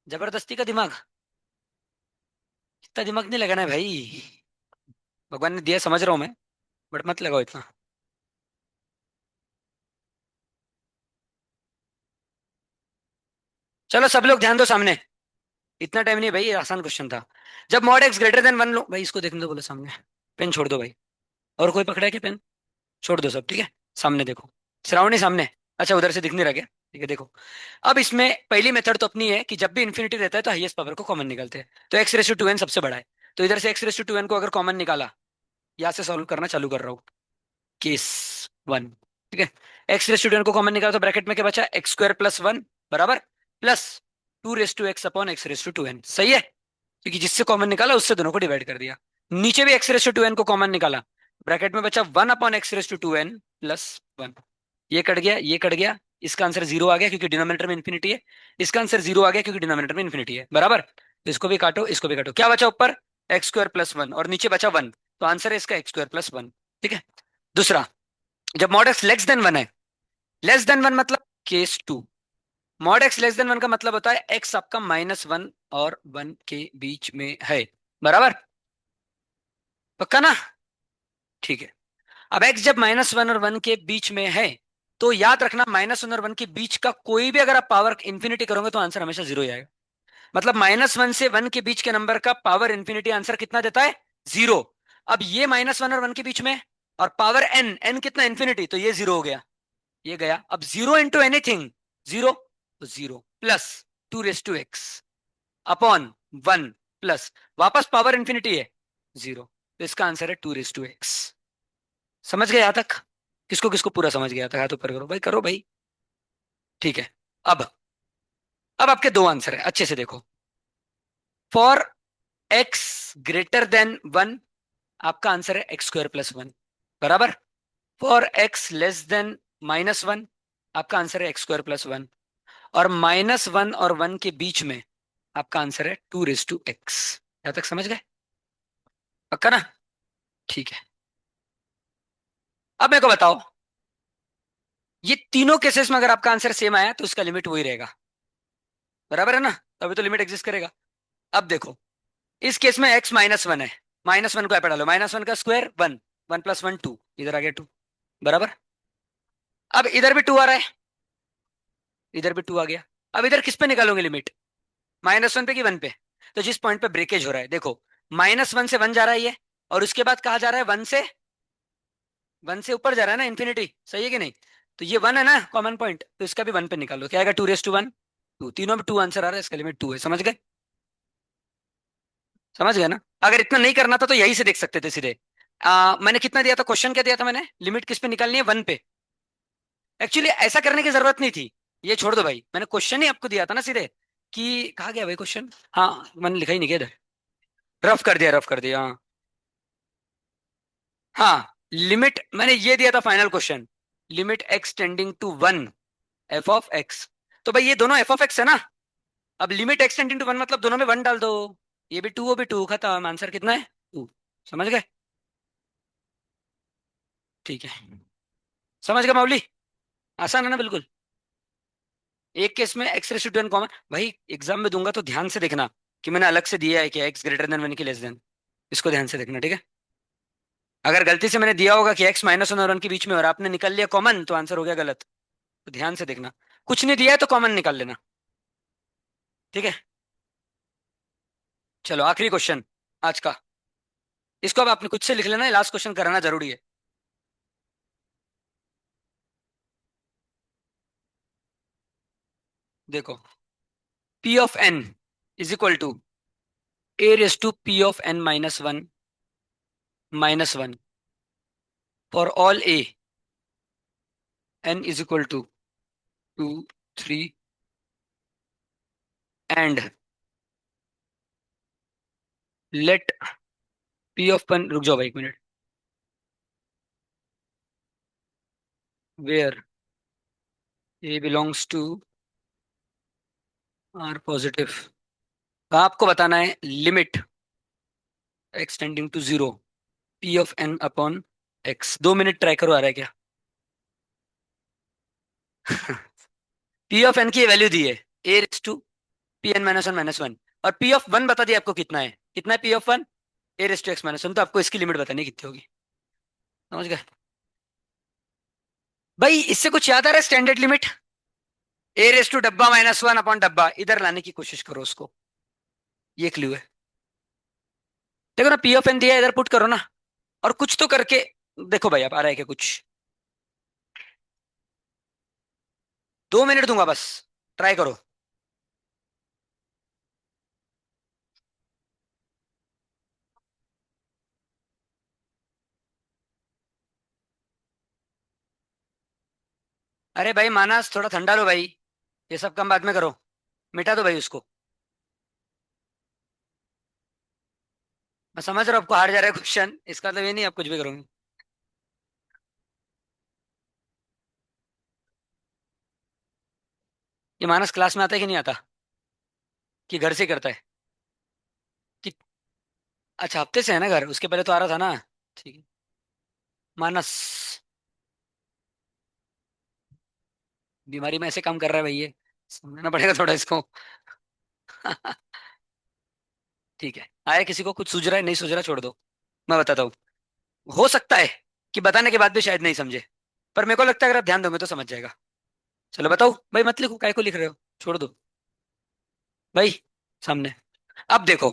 Speaker 1: जबरदस्ती का दिमाग। इतना दिमाग नहीं लगाना है भाई। भगवान ने दिया समझ रहा हूं मैं, बट मत लगाओ इतना। चलो सब लोग ध्यान दो सामने। इतना टाइम नहीं भाई, ये आसान क्वेश्चन था। जब mod X greater than one लो भाई, इसको देखने दो बोलो सामने। पेन छोड़ दो भाई। और कोई पकड़ा है क्या पेन? छोड़ दो सब, ठीक है। सामने देखो। श्रावणी सामने। अच्छा उधर से दिख नहीं रहा क्या? ठीक है देखो। अब इसमें पहली मेथड तो अपनी है कि जब भी इन्फिनिटी रहता है तो हाईएस्ट पावर को कॉमन निकालते हैं। तो x raise to two n सबसे बड़ा है। तो इधर से x raise to two n को अगर कॉमन निकाला, यहाँ से सॉल्व करना चालू कर रहा हूँ। Case one. ठीक है। X raise to two n को कॉमन निकाला तो ब्रैकेट में क्या बचा? एक्स स्क्वायर प्लस वन बराबर, plus two raise to x upon x raise to two n. सही है, क्योंकि जिससे कॉमन निकाला उससे दोनों को डिवाइड कर दिया। नीचे भी x raise to two n को कॉमन निकाला, ब्रैकेट में बचा one upon x raise to two N plus one. ये कट गया, ये कट गया। इसका आंसर जीरो आ गया क्योंकि डिनोमिनेटर में इन्फिनिटी है। इसका आंसर जीरो आ गया क्योंकि डिनोमिनेटर में इन्फिनिटी है बराबर। तो इसको भी काटो, इसको भी काटो। क्या बचा ऊपर? एक्स स्क्वायर प्लस वन, और नीचे बचा वन। तो आंसर है इसका एक्स स्क्वायर प्लस वन। ठीक है। दूसरा, जब mod x less than one है, लेस देन वन मतलब case two. Mod x less than one का मतलब होता है एक्स आपका माइनस वन और वन के बीच में है बराबर। पक्का ना? ठीक है। अब एक्स जब माइनस वन और वन के बीच में है, तो याद रखना माइनस वन और वन के बीच का कोई भी अगर आप पावर इंफिनिटी करोगे तो आंसर हमेशा जीरो ही आएगा। मतलब माइनस वन से वन के बीच के नंबर का पावर इंफिनिटी आंसर कितना देता है? जीरो। अब ये माइनस वन और वन के बीच में है, और पावर एन, एन कितना? इंफिनिटी, तो ये जीरो हो गया। ये गया। अब जीरो इंटू एनीथिंग जीरो, तो zero plus 2 raise to x upon 1 plus वापस पावर इंफिनिटी है 0, तो इसका आंसर है 2 रेस टू एक्स। समझ गए यहां तक? किसको किसको पूरा समझ गया था? हाथ ऊपर करो भाई, करो भाई। ठीक है। अब अब आपके दो आंसर है, अच्छे से देखो। फॉर एक्स ग्रेटर देन 1 आपका आंसर है x² + 1, बराबर। फॉर एक्स लेस देन -1 आपका आंसर है x² + 1, और -1 और 1 के बीच में आपका आंसर है 2 रेस टू एक्स। यहां तक समझ गए? पक्का ना? ठीक है। अब मेरे को बताओ, ये तीनों केसेस में अगर आपका आंसर सेम आया तो उसका लिमिट वही रहेगा, बराबर है ना? तो अभी तो लिमिट एग्जिस्ट करेगा। अब देखो, इस केस में x -1 है, -1 को यहाँ पे डालो, -1 का स्क्वायर 1, 1 + 1 2, इधर आ गया 2, बराबर। अब इधर भी 2 आ रहा है, इधर भी 2 आ गया। अब इधर किस पे निकालोगे लिमिट? -1 पे कि 1 पे? तो जिस पॉइंट पे ब्रेकेज हो रहा है, देखो, -1 से 1 जा रहा है ये, और उसके बाद कहा जा रहा है 1 से ऊपर जा रहा है ना, इन्फिनिटी, सही है कि नहीं? तो ये 1 है ना कॉमन पॉइंट, तो इसका भी 1 पे निकालो, क्या आएगा? 2 रेस टू 1, 2, तीनों में 2 आंसर आ रहा है, इसका लिमिट 2 है। समझ गए? समझ गए ना? अगर इतना नहीं करना था तो यही से देख सकते थे सीधे। मैंने कितना दिया था? क्वेश्चन क्या दिया था मैंने? लिमिट किस पे निकालनी है? 1 पे। एक्चुअली ऐसा करने की जरूरत नहीं थी, ये छोड़ दो भाई, मैंने क्वेश्चन ही आपको दिया था ना सीधे, कि कहा गया भाई क्वेश्चन? हाँ, मैंने लिखा ही नहीं किया इधर, रफ कर दिया, रफ कर दिया, हाँ। हाँ, लिमिट मैंने ये दिया था final question, limit x tending to 1 f(x). तो भाई ये दोनों f(x) है ना? अब लिमिट एक्स टेंडिंग टू 1 मतलब दोनों में 1 डाल दो, ये भी 2, वो भी 2, खत्म, आंसर कितना है? 2। समझ गए? ठीक है। समझ गए मामूली? आसान है ना बिल्कुल? एक केस में x⁻² कॉमन, भाई एग्जाम में दूंगा तो ध्यान से देखना कि मैंने अलग से दिया है कि x 1 की लेस देन, इसको ध्यान से देखना, ठीक है? अगर गलती से मैंने दिया होगा कि x -1 और 1 के बीच में और आपने निकल लिया कॉमन, तो आंसर हो गया गलत। तो ध्यान से देखना, कुछ नहीं दिया है तो कॉमन निकाल लेना, ठीक है? चलो आखिरी क्वेश्चन आज का, इसको अब आपने खुद से लिख लेना है, लास्ट क्वेश्चन कराना जरूरी है। देखो, P(n) = a⁻p(n−1) for all a, n = 2 3 and let p(n) रुक जाओ भाई एक minute, where a belongs to r positive, आपको बताना है limit x tending to 0 p(n)/x। 2 minute try करो, आ रहा है क्या? p(n) की वैल्यू दी है a⁻p(n−1 - 1), और p(1) बता दिया आपको कितना है, कितना है p(1)? a⁻x−1, तो आपको इसकी लिमिट बतानी है कितनी होगी। समझ गए? भाई इससे कुछ याद आ रहा है? स्टैंडर्ड लिमिट a⁻((1)/डब्बा, इधर लाने की कोशिश करो उसको, ये क्लू है। देखो ना, p(n) दिया है, इधर पुट करो ना, और कुछ तो करके देखो भाई, आप आ रहा है क्या कुछ? 2 मिनट दूंगा बस, ट्राई करो। अरे भाई मानस, थोड़ा ठंडा लो भाई, ये सब काम बाद में करो, मिटा दो भाई उसको। मैं समझ रहा हूँ आपको हार जा रहा है क्वेश्चन, इसका मतलब ये नहीं आप कुछ भी करोगे। ये मानस क्लास में आता है कि नहीं आता, कि घर से करता है? कि अच्छा, हफ्ते से है ना घर, उसके पहले तो आ रहा था ना। ठीक है। मानस, बीमारी में ऐसे काम कर रहा है भाई ये, समझना पड़ेगा थोड़ा इसको। ठीक है, आया किसी को कुछ सूझ रहा है? नहीं सूझ रहा, छोड़ दो, मैं बताता हूँ। हो सकता है कि बताने के बाद भी शायद नहीं समझे, पर मेरे को लगता है अगर आप ध्यान दोगे तो समझ जाएगा। चलो बताओ भाई, मत लिखो, काय को लिख रहे हो, छोड़ दो भाई सामने। अब देखो,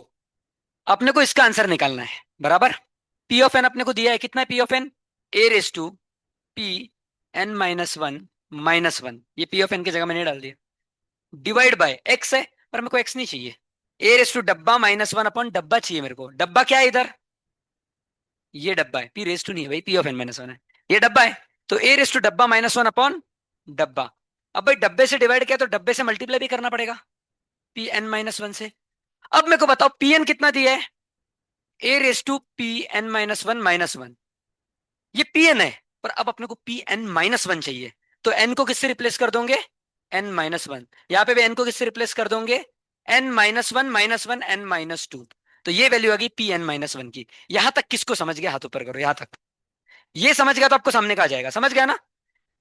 Speaker 1: अपने को इसका आंसर निकालना है, बराबर। p(n) अपने को दिया है, कितना है p(n)? a⁻p(n−1 - 1), ये p(n) की जगह मैंने डाल दिया। डिवाइड बाय एक्स है, पर मेरे को एक्स नहीं चाहिए। ए रेस टू डब्बा माइनस वन अपॉन डब्बा चाहिए मेरे को। डब्बा क्या है इधर? ये डब्बा है, पी रेस टू नहीं है भाई, p of n minus one है। ये डब्बा है, तो ए रेस टू डब्बा माइनस वन अपॉन डब्बा। अब भाई डब्बे से डिवाइड किया तो डब्बे से मल्टीप्लाई भी करना पड़ेगा, पी एन माइनस वन से। अब मेरे को बताओ पी एन कितना दिया है? ए raise to P N minus one minus one, ये पी एन है। पर अब अपने को पी एन माइनस वन चाहिए, तो एन को किससे रिप्लेस कर दोगे? N minus one. यहाँ पे भी एन को किससे रिप्लेस कर दोगे? N minus one n minus two. तो ये वैल्यू आ गई पी एन माइनस वन की। यहां तक किसको समझ गया? हाथ ऊपर करो यहां तक। ये समझ गया तो आपको सामने का आ जाएगा, समझ गया ना?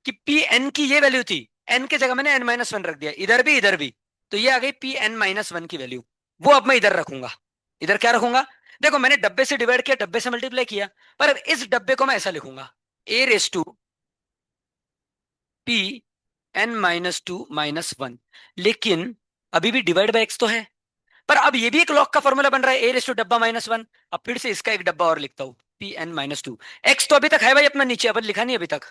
Speaker 1: कि पी एन की ये वैल्यू थी, एन के जगह मैंने एन माइनस वन रख दिया, इधर भी इधर भी। तो ये आ गई पी एन माइनस वन की वैल्यू। वो अब मैं इधर रखूंगा। इधर क्या रखूंगा? देखो मैंने डब्बे से डिवाइड किया, डब्बे से मल्टीप्लाई किया, पर अब इस डब्बे को मैं ऐसा लिखूंगा, A raise to P N minus two minus one. लेकिन अभी भी डिवाइड बाय एक्स तो है, पर अब ये भी एक लॉग का फॉर्मूला बन रहा है, ए रेस टू डब्बा माइनस वन। अब फिर से इसका एक डब्बा और लिखता हूं, p N minus two. X तो अभी तक है भाई अपना नीचे, अपन लिखा नहीं अभी तक,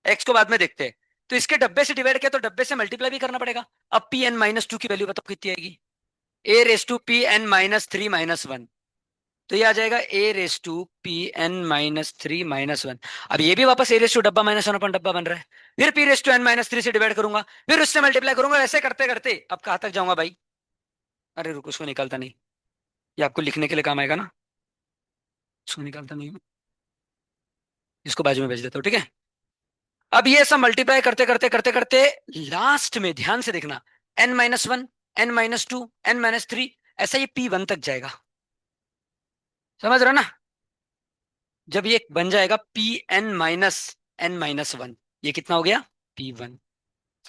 Speaker 1: एक्स को बाद में देखते हैं। तो इसके डब्बे से डिवाइड किया तो डब्बे से मल्टीप्लाई भी करना पड़ेगा। अब पी एन माइनस टू की वैल्यू बताओ कितनी आएगी? A raise to P N minus three minus one. तो ये आ जाएगा A raise to P N minus three minus one. अब ये भी वापस ए रेस टू डब्बा माइनस वन अपन डब्बा बन रहा है। फिर P raise to N minus three से डिवाइड करूंगा, फिर उससे मल्टीप्लाई करूंगा, ऐसे करते करते अब कहां तक जाऊंगा भाई? अरे रुको, उसको निकालता नहीं, ये आपको लिखने के लिए काम आएगा ना। उसको निकालता नहीं हूँ, इसको बाजू में भेज देता हूँ, ठीक है। अब ये सब मल्टीप्लाई करते करते करते करते लास्ट में ध्यान से देखना, n minus one, n minus two, N minus three, ऐसा ये पी वन तक जाएगा। समझ रहे हो ना? जब ये बन जाएगा पी एन माइनस वन, ये कितना हो गया? P one.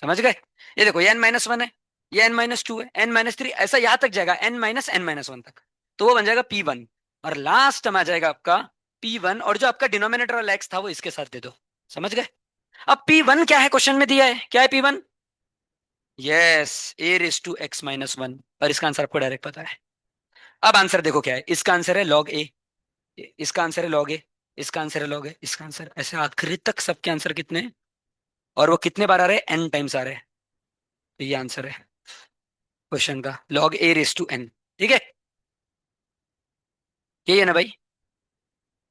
Speaker 1: समझ गए? ये देखो ये एन माइनस वन है, ये एन माइनस टू है, एन माइनस थ्री, ऐसा यहां तक जाएगा एन माइनस वन तक। तो वो बन जाएगा पी वन। और लास्ट में आ जाएगा आपका पी वन, और जो आपका डिनोमिनेटर वाला एक्स था वो इसके साथ दे दो। समझ गए? अब पी वन क्या है, क्वेश्चन में दिया है, क्या है p one? Yes, a raise to x minus one. और इसका आंसर आपको डायरेक्ट पता है। अब आंसर देखो क्या है, इसका आंसर है लॉग ए, इसका आंसर है लॉग ए, इसका आंसर है लॉग ए, इसका आंसर ऐसे आखिरी तक सबके आंसर कितने हैं? और वो कितने बार आ रहे हैं? एन टाइम्स आ रहे हैं। तो ये आंसर है क्वेश्चन का, log a raise to n. ठीक है, यही है ना भाई?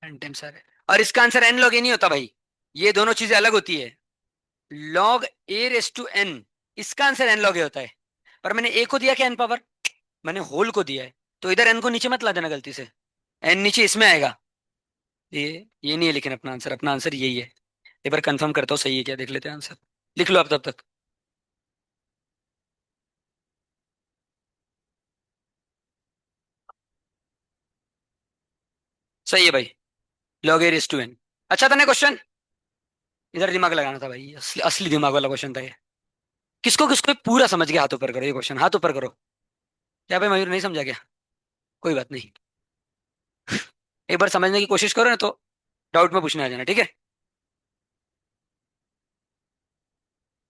Speaker 1: एन टाइम्स आ रहे हैं, और इसका आंसर एन लॉग ए नहीं होता भाई, ये दोनों चीजें अलग होती है। Log a raise to n, इसका आंसर एन लॉग ए होता है। पर मैंने ए को दिया क्या एन पावर? मैंने होल को दिया है। तो इधर एन को नीचे मत ला देना गलती से, एन नीचे इसमें आएगा। ये नहीं है, लेकिन अपना आंसर यही है। एक बार कंफर्म करता हूँ सही है क्या, देख लेते हैं आंसर। लिख लो आप तब तक। सही है भाई, log a raise to n. अच्छा था ना क्वेश्चन? इधर दिमाग लगाना था भाई, असली असली दिमाग वाला क्वेश्चन था ये। किसको किसको पूरा समझ गया? हाथ ऊपर करो, ये क्वेश्चन हाथ ऊपर करो। क्या भाई मयूर नहीं समझा क्या? कोई बात नहीं, एक बार समझने की कोशिश करो ना, तो डाउट में पूछने आ जाना, ठीक है।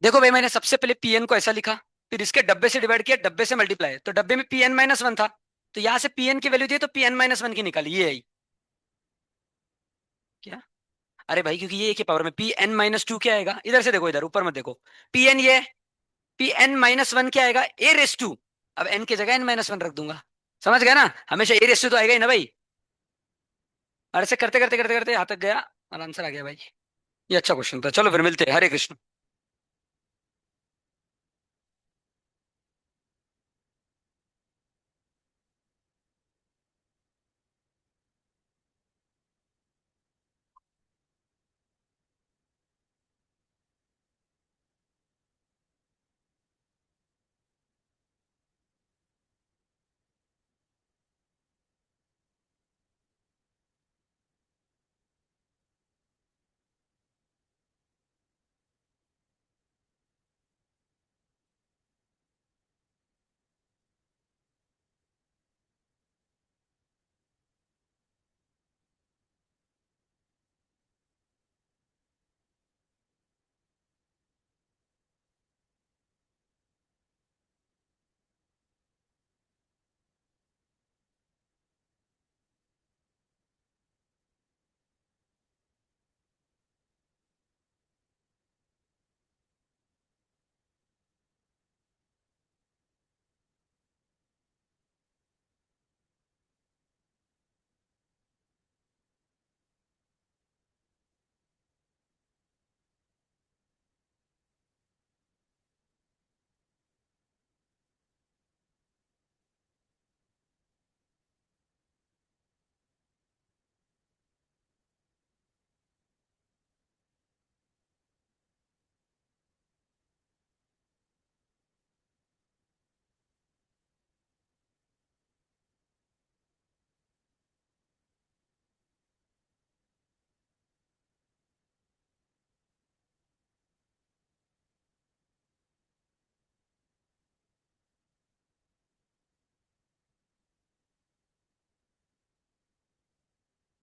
Speaker 1: देखो भाई मैंने सबसे पहले पीएन को ऐसा लिखा, फिर इसके डब्बे से डिवाइड किया, डब्बे से मल्टीप्लाई, तो डब्बे में पीएन माइनस वन था, तो यहां से पीएन की वैल्यू दी तो पीएन माइनस वन की निकाली, ये आई। क्या? अरे भाई क्योंकि ये एक ही पावर में, पी एन माइनस टू क्या आएगा, इधर से देखो, इधर ऊपर मत देखो। पी एन ये, पी एन माइनस वन क्या आएगा? ए रेस टू। अब एन की जगह एन माइनस वन रख दूंगा। समझ गया ना? हमेशा ए रेस टू तो आएगा ही ना भाई। और ऐसे करते करते करते करते यहाँ तक गया, और आंसर आ गया भाई। ये अच्छा क्वेश्चन था, चलो फिर मिलते हैं, हरे कृष्ण।